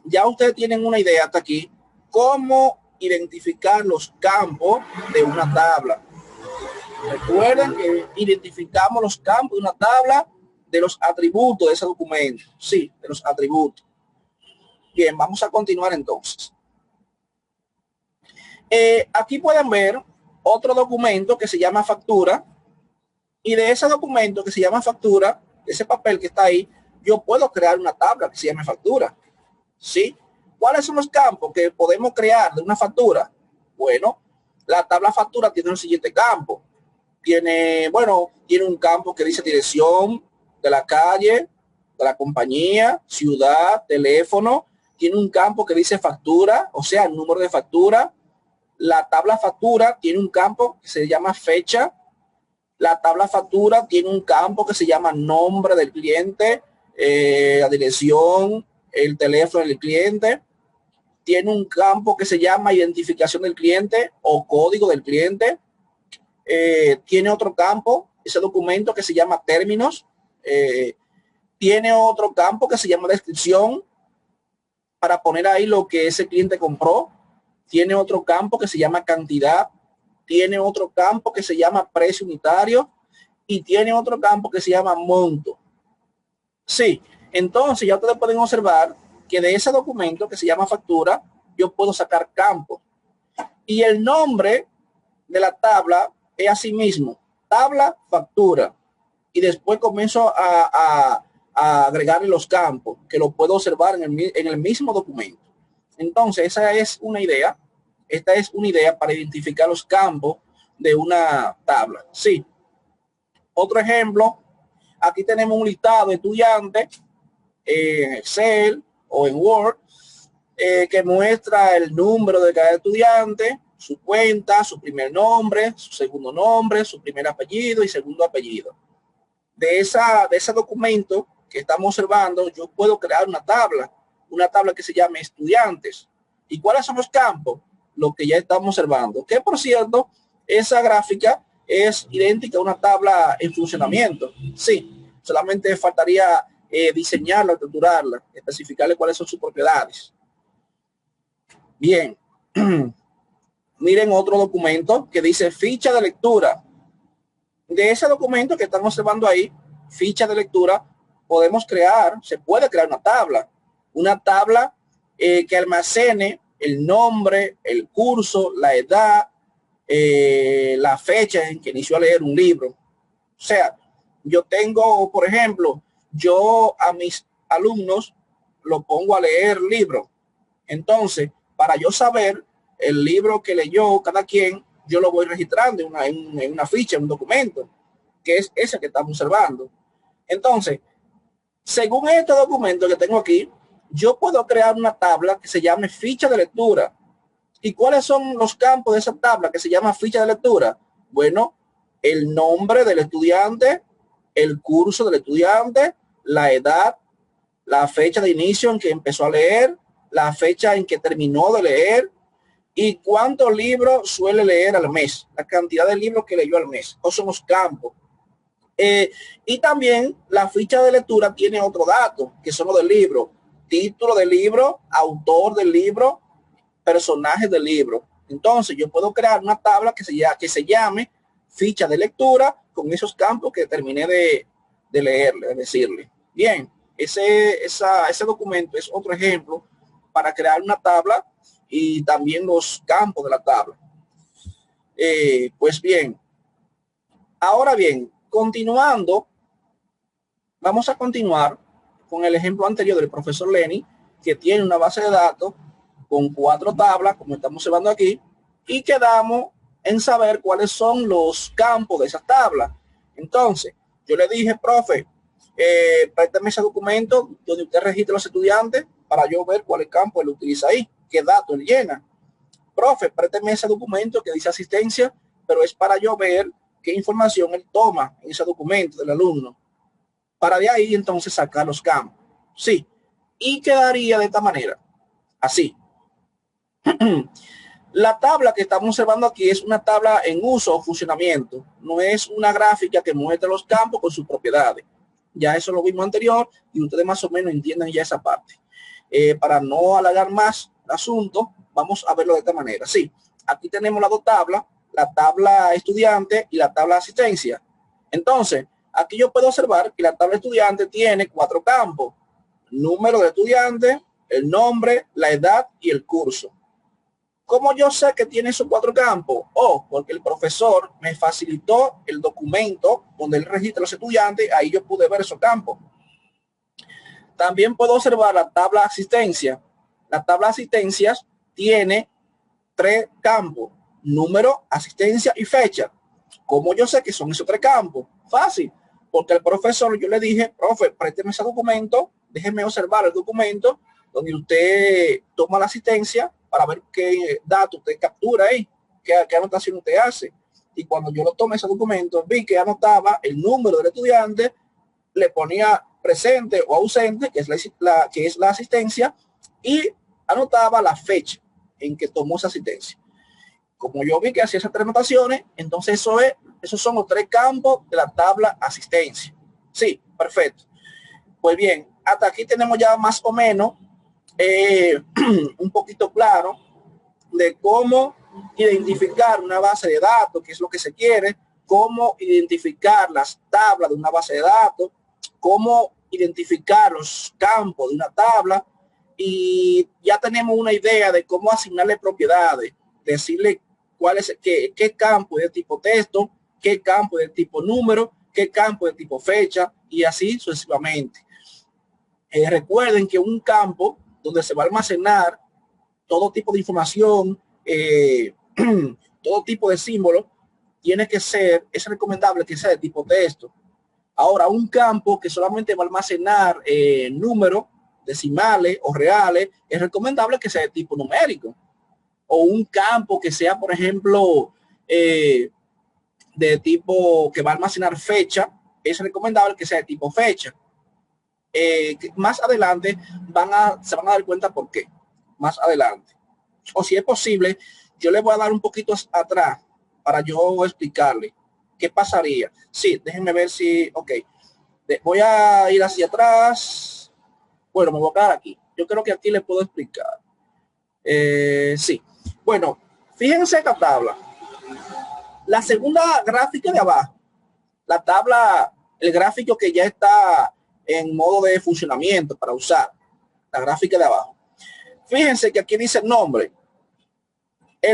Ya ustedes tienen una idea hasta aquí, cómo identificar los campos de una tabla. Recuerden que identificamos los campos de una tabla de los atributos de ese documento. Sí, de los atributos. Bien, vamos a continuar entonces. Aquí pueden ver otro documento que se llama factura. Y de ese documento que se llama factura, de ese papel que está ahí, yo puedo crear una tabla que se llame factura. ¿Sí? ¿Cuáles son los campos que podemos crear de una factura? Bueno, la tabla factura tiene el siguiente campo. Tiene un campo que dice dirección de la calle, de la compañía, ciudad, teléfono. Tiene un campo que dice factura, o sea, el número de factura. La tabla factura tiene un campo que se llama fecha. La tabla factura tiene un campo que se llama nombre del cliente, la dirección, el teléfono del cliente. Tiene un campo que se llama identificación del cliente o código del cliente. Tiene otro campo, ese documento que se llama términos. Tiene otro campo que se llama descripción para poner ahí lo que ese cliente compró. Tiene otro campo que se llama cantidad. Tiene otro campo que se llama precio unitario y tiene otro campo que se llama monto. Sí, entonces ya ustedes pueden observar que de ese documento que se llama factura, yo puedo sacar campos. Y el nombre de la tabla es así mismo, tabla factura. Y después comienzo a agregarle los campos, que lo puedo observar en el mismo documento. Entonces, esa es una idea. Esta es una idea para identificar los campos de una tabla. Sí. Otro ejemplo, aquí tenemos un listado de estudiantes en Excel o en Word que muestra el número de cada estudiante, su cuenta, su primer nombre, su segundo nombre, su primer apellido y segundo apellido. De ese documento que estamos observando, yo puedo crear una tabla que se llame estudiantes. ¿Y cuáles son los campos? Lo que ya estamos observando. Que por cierto, esa gráfica es idéntica a una tabla en funcionamiento. Sí, solamente faltaría diseñarla, estructurarla, especificarle cuáles son sus propiedades. Bien. Miren otro documento que dice ficha de lectura. De ese documento que estamos observando ahí, ficha de lectura, se puede crear una tabla que almacene el nombre, el curso, la edad, la fecha en que inició a leer un libro. O sea, yo tengo, por ejemplo, yo a mis alumnos lo pongo a leer libros. Entonces, para yo saber el libro que leyó cada quien, yo lo voy registrando en una ficha, en un documento, que es ese que estamos observando. Entonces, según este documento que tengo aquí, yo puedo crear una tabla que se llame ficha de lectura. ¿Y cuáles son los campos de esa tabla que se llama ficha de lectura? Bueno, el nombre del estudiante, el curso del estudiante, la edad, la fecha de inicio en que empezó a leer, la fecha en que terminó de leer y cuántos libros suele leer al mes, la cantidad de libros que leyó al mes. Esos son los campos. Y también la ficha de lectura tiene otro dato, que son los del libro. Título del libro, autor del libro, personajes del libro. Entonces yo puedo crear una tabla que se llame ficha de lectura con esos campos que terminé de leerle, de decirle. Bien, ese documento es otro ejemplo para crear una tabla y también los campos de la tabla. Pues bien, ahora bien, continuando, vamos a continuar con el ejemplo anterior del profesor Lenny, que tiene una base de datos con 4 tablas, como estamos observando aquí, y quedamos en saber cuáles son los campos de esas tablas. Entonces, yo le dije, profe, préstame ese documento donde usted registra a los estudiantes para yo ver cuál campo él utiliza ahí, qué datos él llena. Profe, préstame ese documento que dice asistencia, pero es para yo ver qué información él toma en ese documento del alumno. Para de ahí entonces sacar los campos. Sí. y quedaría de esta manera, así. La tabla que estamos observando aquí es una tabla en uso o funcionamiento, no es una gráfica que muestra los campos con sus propiedades. Ya eso lo vimos anterior y ustedes más o menos entienden ya esa parte. Para no alargar más el asunto, vamos a verlo de esta manera. Sí, aquí tenemos las dos tablas, la tabla estudiante y la tabla asistencia. Entonces, aquí yo puedo observar que la tabla estudiante tiene 4 campos: número de estudiante, el nombre, la edad y el curso. ¿Cómo yo sé que tiene esos 4 campos? Porque el profesor me facilitó el documento donde él registra a los estudiantes, ahí yo pude ver esos campos. También puedo observar la tabla asistencia. La tabla asistencias tiene 3 campos: número, asistencia y fecha. ¿Cómo yo sé que son esos 3 campos? Fácil, porque al profesor yo le dije, profe, présteme ese documento, déjeme observar el documento donde usted toma la asistencia para ver qué datos usted captura ahí, qué anotación usted hace. Y cuando yo lo tomé ese documento, vi que anotaba el número del estudiante, le ponía presente o ausente, que es la asistencia, y anotaba la fecha en que tomó esa asistencia. Como yo vi que hacía esas 3 anotaciones, entonces esos son los 3 campos de la tabla asistencia. Sí, perfecto. Pues bien, hasta aquí tenemos ya más o menos un poquito claro de cómo identificar una base de datos, qué es lo que se quiere, cómo identificar las tablas de una base de datos, cómo identificar los campos de una tabla, y ya tenemos una idea de cómo asignarle propiedades, decirle cuál es qué campo es de tipo texto, qué campo es de tipo número, qué campo es de tipo fecha, y así sucesivamente. Recuerden que un campo donde se va a almacenar todo tipo de información, todo tipo de símbolos, es recomendable que sea de tipo texto. Ahora, un campo que solamente va a almacenar números decimales o reales, es recomendable que sea de tipo numérico. O un campo que sea, por ejemplo, de tipo que va a almacenar fecha, es recomendable que sea de tipo fecha. Más adelante se van a dar cuenta por qué. Más adelante. O si es posible, yo le voy a dar un poquito atrás para yo explicarle qué pasaría. Sí, déjenme ver si, ok. Voy a ir hacia atrás. Bueno, me voy a quedar aquí. Yo creo que aquí le puedo explicar. Sí. Bueno, fíjense esta tabla. La segunda gráfica de abajo, la tabla, el gráfico que ya está en modo de funcionamiento para usar, la gráfica de abajo. Fíjense que aquí dice el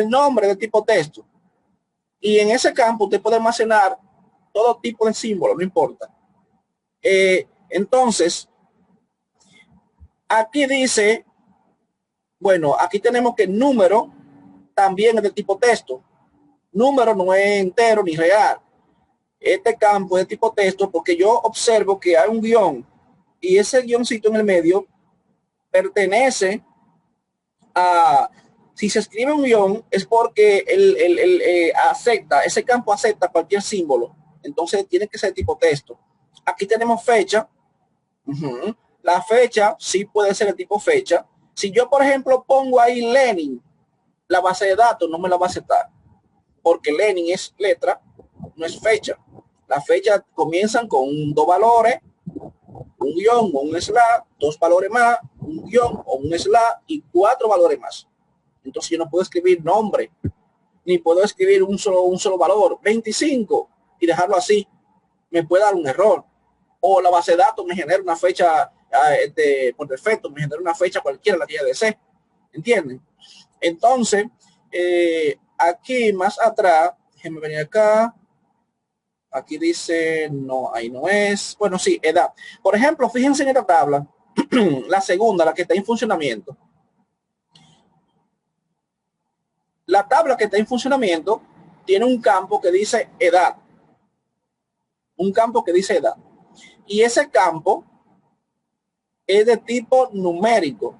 nombre de tipo texto. Y en ese campo usted puede almacenar todo tipo de símbolos, no importa. Entonces, aquí dice, bueno, aquí tenemos que el número también es de tipo texto. Número no es entero ni real. Este campo es de tipo texto porque yo observo que hay un guión y ese guioncito en el medio pertenece a, si se escribe un guión es porque acepta, ese campo acepta cualquier símbolo, entonces tiene que ser tipo texto. Aquí tenemos fecha. La fecha sí puede ser de tipo fecha. Si yo, por ejemplo, pongo ahí Lenin, la base de datos no me la va a aceptar, porque Lenin es letra, no es fecha. Las fechas comienzan con 2 valores, un guión o un slash, 2 valores más, un guión o un slash y 4 valores más. Entonces yo no puedo escribir nombre, ni puedo escribir un solo valor, 25, y dejarlo así. Me puede dar un error. O la base de datos me genera una fecha, por defecto, me genera una fecha cualquiera, la tía de C. ¿Entienden? Entonces, aquí más atrás, déjenme venir acá. Aquí dice, no, ahí no es. Bueno, sí, edad. Por ejemplo, fíjense en esta tabla, la segunda, la que está en funcionamiento. La tabla que está en funcionamiento tiene un campo que dice edad. Un campo que dice edad. Y ese campo es de tipo numérico.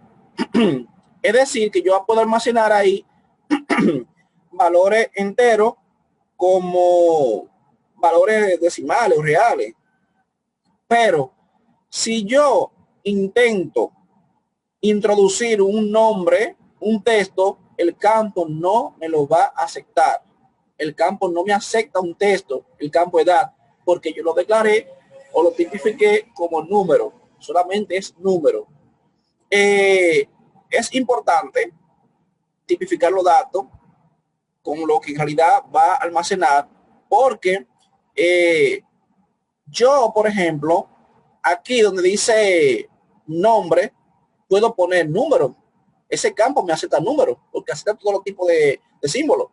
Es decir, que yo puedo almacenar ahí valores enteros como valores decimales o reales. Pero si yo intento introducir un nombre, un texto, el campo no me lo va a aceptar. El campo no me acepta un texto, el campo edad, porque yo lo declaré o lo tipifiqué como número. Solamente es número. Es importante tipificar los datos con lo que en realidad va a almacenar, porque yo, por ejemplo, aquí donde dice nombre, puedo poner número. Ese campo me acepta número, porque acepta todos los tipos de símbolos.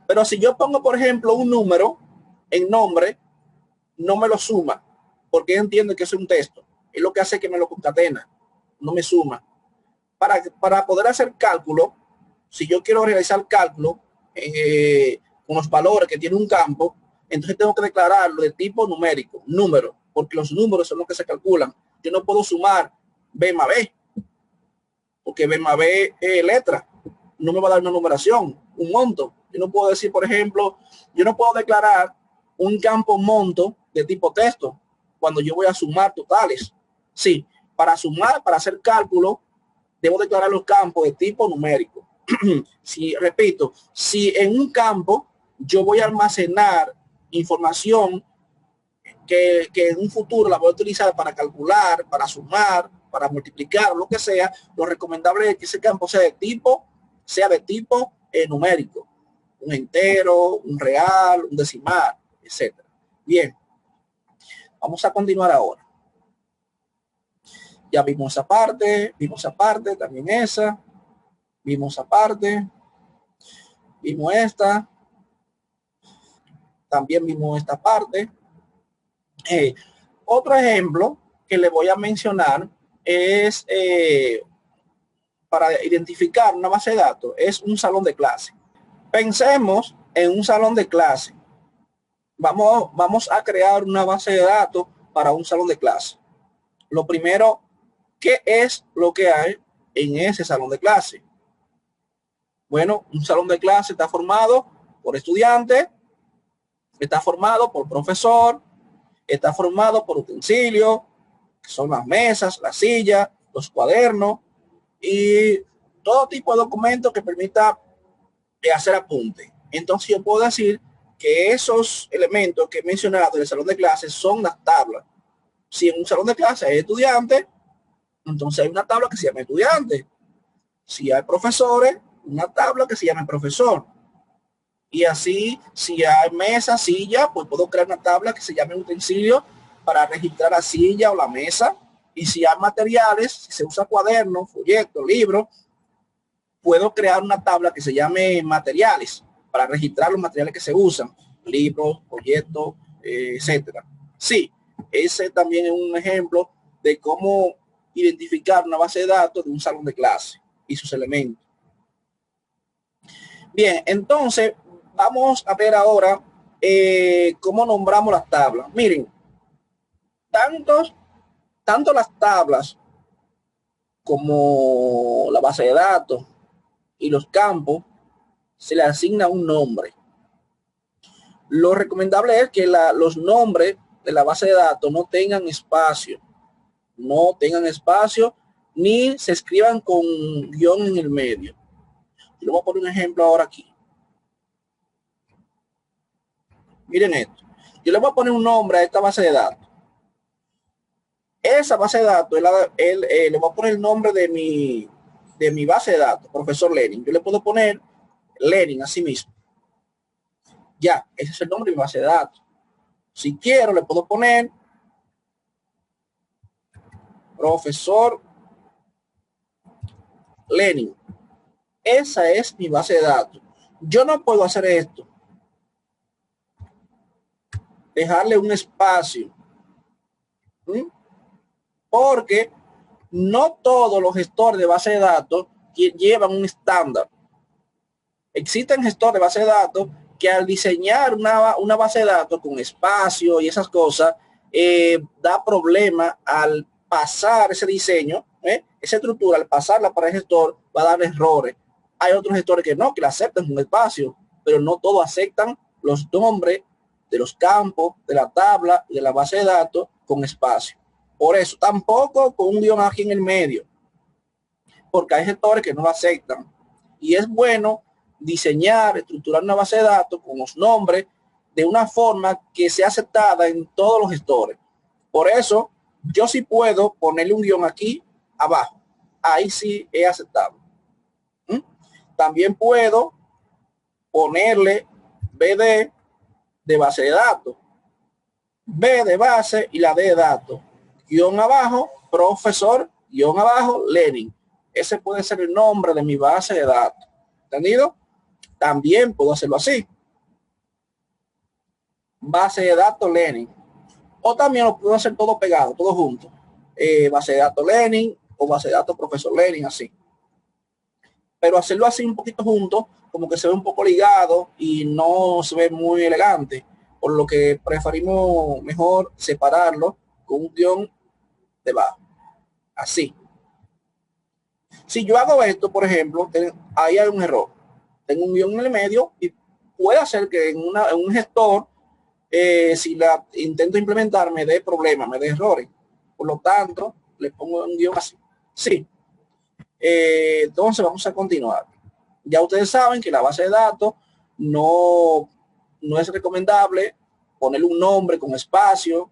Pero si yo pongo, por ejemplo, un número en nombre, no me lo suma, porque entiende que es un texto. Es lo que hace que me lo concatena, no me suma. Para poder hacer cálculo, si yo quiero realizar cálculo con los valores que tiene un campo, entonces tengo que declararlo de tipo numérico, número, porque los números son los que se calculan. Yo no puedo sumar B más B, porque B más B es letra, no me va a dar una numeración, un monto. Yo no puedo decir, por ejemplo, yo no puedo declarar un campo monto de tipo texto cuando yo voy a sumar totales. Sí, para sumar, para hacer cálculo, debo declarar los campos de tipo numérico. Si, repito, si en un campo yo voy a almacenar información que en un futuro la voy a utilizar para calcular, para sumar, para multiplicar, lo que sea, lo recomendable es que ese campo sea de tipo numérico, un entero, un real, un decimal, etcétera. Bien, vamos a continuar ahora. Ya vimos esa parte, también esa, vimos esa parte, vimos esta, también vimos esta parte. Otro ejemplo que le voy a mencionar es para identificar una base de datos, es un salón de clase. Pensemos en un salón de clase. Vamos a crear una base de datos para un salón de clase. Lo primero, ¿qué es lo que hay en ese salón de clase? Bueno, un salón de clase está formado por estudiantes, está formado por profesor, está formado por utensilios, que son las mesas, las sillas, los cuadernos y todo tipo de documentos que permita hacer apunte. Entonces yo puedo decir que esos elementos que he mencionado en el salón de clases son las tablas. Si en un salón de clases hay estudiantes, entonces hay una tabla que se llama estudiante. Si hay profesores, una tabla que se llama profesor. Y así, si hay mesa, silla, pues puedo crear una tabla que se llame utensilio para registrar la silla o la mesa. Y si hay materiales, si se usa cuaderno, folleto, libro, puedo crear una tabla que se llame materiales para registrar los materiales que se usan, libros, folletos, etcétera. Sí, ese también es un ejemplo de cómo identificar una base de datos de un salón de clase y sus elementos. Bien, entonces vamos a ver ahora cómo nombramos las tablas. Miren, tanto las tablas como la base de datos y los campos se le asigna un nombre. Lo recomendable es que los nombres de la base de datos no tengan espacio, ni se escriban con guión en el medio. Yo le voy a poner un ejemplo ahora aquí. Miren esto. Yo le voy a poner un nombre a esta base de datos. Esa base de datos, le voy a poner el nombre de mi base de datos, profesor Lenin. Yo le puedo poner Lenin así mismo. Ya, ese es el nombre de mi base de datos. Si quiero, le puedo poner profesor Lenin. Esa es mi base de datos. Yo no puedo hacer esto. Dejarle un espacio. Porque no todos los gestores de base de datos llevan un estándar. Existen gestores de base de datos que al diseñar una base de datos con espacio y esas cosas, da problema al pasar ese diseño, esa estructura, al pasarla para el gestor, va a dar errores. Hay otros gestores que no, que la aceptan con espacio, pero no todos aceptan los nombres de los campos, de la tabla, de la base de datos con espacio. Por eso, tampoco con un guión aquí en el medio. porque hay gestores que no lo aceptan. Y es bueno diseñar, estructurar una base de datos con los nombres de una forma que sea aceptada en todos los gestores. Por eso, yo sí puedo ponerle un guión aquí abajo. Ahí sí es aceptable. También puedo ponerle BD de base de datos, B de base y la D de datos, guión abajo, profesor, guión abajo, Lenin. Ese puede ser el nombre de mi base de datos. ¿Entendido? También puedo hacerlo así. Base de datos Lenin. O también lo puedo hacer todo pegado, todo junto. Base de datos Lenin o base de datos profesor Lenin, así. Pero hacerlo así un poquito junto, como que se ve un poco ligado y no se ve muy elegante. Por lo que preferimos mejor separarlo con un guión debajo. Así. Si yo hago esto, por ejemplo, ahí hay un error. Tengo un guión en el medio y puede hacer que en un gestor, si la intento implementar, me dé problemas, me dé errores. Por lo tanto, le pongo un guión así. Sí. Entonces vamos a continuar. Ya ustedes saben que la base de datos no es recomendable ponerle un nombre con espacio,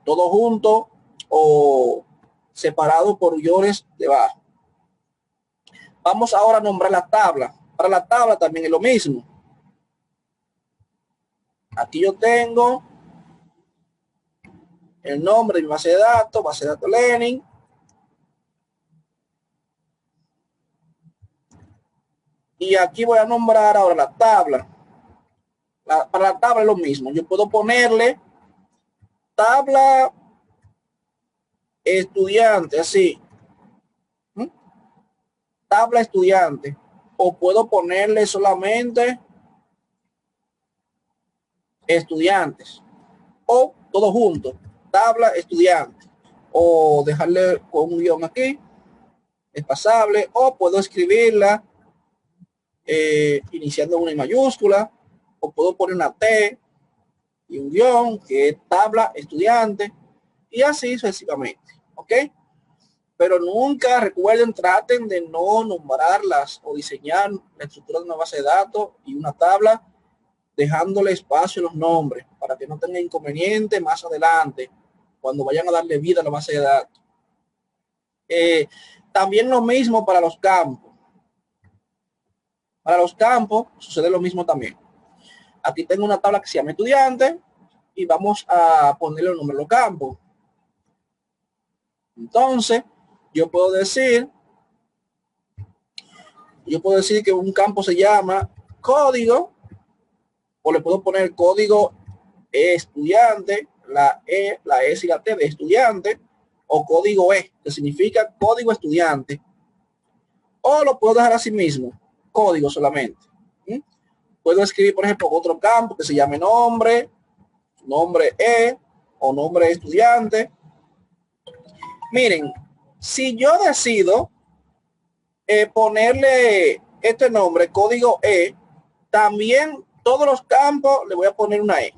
todo junto o separado por guiones debajo. Vamos ahora a nombrar la tabla. Para la tabla también es lo mismo. Aquí yo tengo el nombre de mi base de datos Lenin. Y aquí voy a nombrar ahora la tabla. Para la tabla es lo mismo. Yo puedo ponerle tabla estudiante, así. Tabla estudiante. O puedo ponerle solamente estudiantes. O todo junto. Tabla estudiante. O dejarle con un guión aquí. Es pasable. O puedo escribirla iniciando una mayúscula. O puedo poner una T y un guión que es tabla estudiante. Y así sucesivamente. ¿Ok? Pero nunca, recuerden, traten de no nombrarlas o diseñar la estructura de una base de datos y una tabla dejándole espacio a los nombres para que no tenga inconveniente más adelante cuando vayan a darle vida a la base de datos. También lo mismo para los campos. Para los campos sucede lo mismo también. Aquí tengo una tabla que se llama estudiante y vamos a ponerle el nombre de los campos. Entonces, yo puedo decir que un campo se llama código, o le puedo poner código estudiante, la S y la T de estudiante, o código E, que significa código estudiante. O lo puedo dejar así mismo, código solamente. Puedo escribir, por ejemplo, otro campo que se llame nombre E, o nombre estudiante. Miren, si yo decido ponerle este nombre, código E, también todos los campos le voy a poner una E.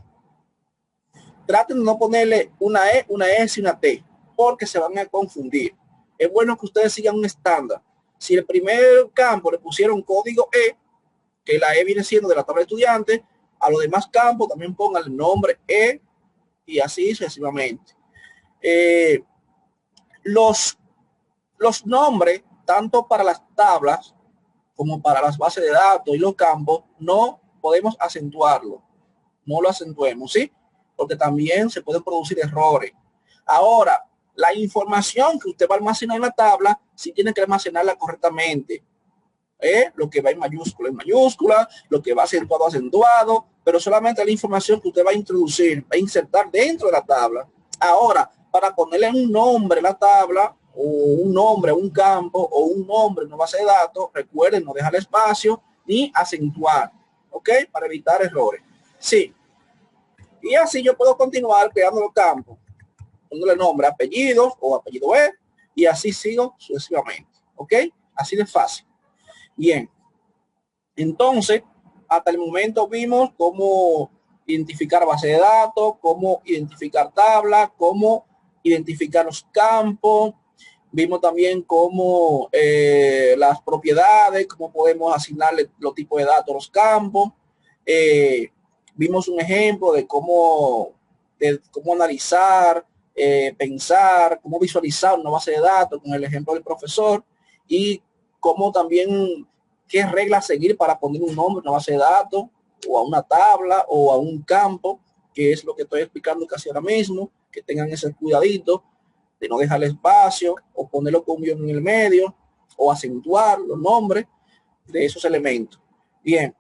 Traten de no ponerle una S y una T, porque se van a confundir. Es bueno que ustedes sigan un estándar. Si el primer campo le pusieron código E, que la E viene siendo de la tabla de estudiantes, a los demás campos también pongan el nombre E y así sucesivamente. Los nombres, tanto para las tablas como para las bases de datos y los campos, no podemos acentuarlo. No lo acentuemos, ¿sí? Porque también se pueden producir errores. Ahora, la información que usted va a almacenar en la tabla, sí tiene que almacenarla correctamente. Lo que va en mayúscula, lo que va acentuado, pero solamente la información que usted va a introducir, va a insertar dentro de la tabla. Ahora, para ponerle un nombre a la tabla, o un nombre a un campo, o un nombre en una base de datos, recuerden no dejar espacio ni acentuar, ¿ok? Para evitar errores. Sí. Y así yo puedo continuar creando los campos, poniéndole nombre, apellidos o apellido E, y así sigo sucesivamente, ¿ok? Así de fácil. Bien, entonces, hasta el momento vimos cómo identificar base de datos, cómo identificar tablas, cómo identificar los campos. Vimos también cómo las propiedades, cómo podemos asignarle los tipos de datos a los campos. Vimos un ejemplo de cómo analizar, pensar, cómo visualizar una base de datos con el ejemplo del profesor y cómo también qué reglas seguir para poner un nombre a una base de datos o a una tabla o a un campo, que es lo que estoy explicando casi ahora mismo, que tengan ese cuidadito de no dejar espacio o ponerlo con un guión en el medio o acentuar los nombres de esos elementos. Bien,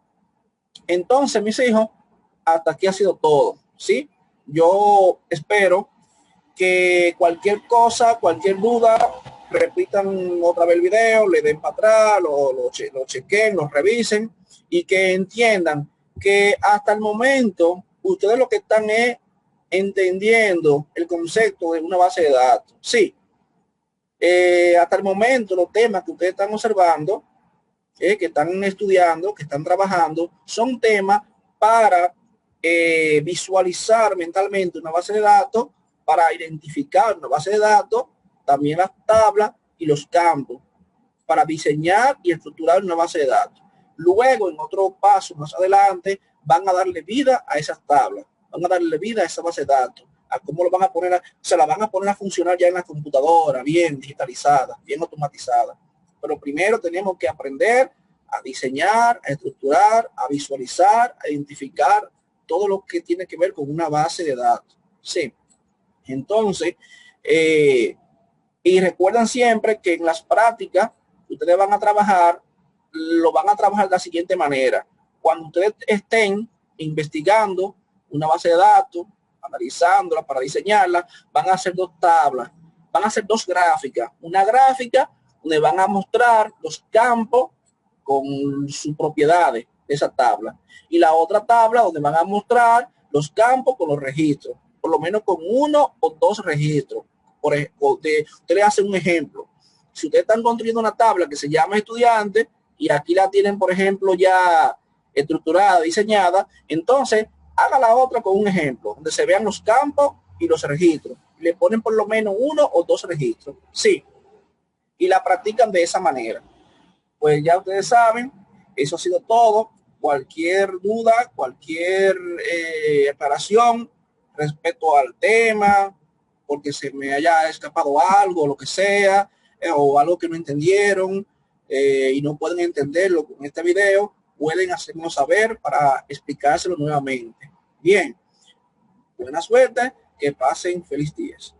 entonces mis hijos, hasta aquí ha sido todo, ¿sí? Yo espero que cualquier cosa, cualquier duda, repitan otra vez el video, le den para atrás, lo chequen, lo revisen y que entiendan que hasta el momento ustedes lo que están es entendiendo el concepto de una base de datos. Sí, hasta el momento los temas que ustedes están observando, que están estudiando, que están trabajando, son temas para visualizar mentalmente una base de datos, para identificar una base de datos, también las tablas y los campos, para diseñar y estructurar una base de datos. Luego, en otro paso más adelante, van a darle vida a esas tablas, van a darle vida a esa base de datos, a cómo lo van a poner, se la van a poner a funcionar ya en la computadora, bien digitalizada, bien automatizada. Pero primero tenemos que aprender a diseñar, a estructurar, a visualizar, a identificar todo lo que tiene que ver con una base de datos. Sí. Entonces, y recuerden siempre que en las prácticas ustedes van a trabajar, lo van a trabajar de la siguiente manera. Cuando ustedes estén investigando una base de datos, analizándola para diseñarla, van a hacer dos tablas, van a hacer dos gráficas. Una gráfica donde van a mostrar los campos con sus propiedades de esa tabla. Y la otra tabla donde van a mostrar los campos con los registros, por lo menos con uno o dos registros. Por ejemplo, usted le hace un ejemplo. Si ustedes están construyendo una tabla que se llama estudiante y aquí la tienen, por ejemplo, ya estructurada, diseñada, entonces haga la otra con un ejemplo, donde se vean los campos y los registros. Le ponen por lo menos uno o dos registros. Sí. Y la practican de esa manera. Pues ya ustedes saben, eso ha sido todo. Cualquier duda, cualquier aclaración respecto al tema, porque se me haya escapado algo, lo que sea, o algo que no entendieron y no pueden entenderlo con este video, pueden hacernos saber para explicárselo nuevamente. Bien, buena suerte, que pasen feliz días.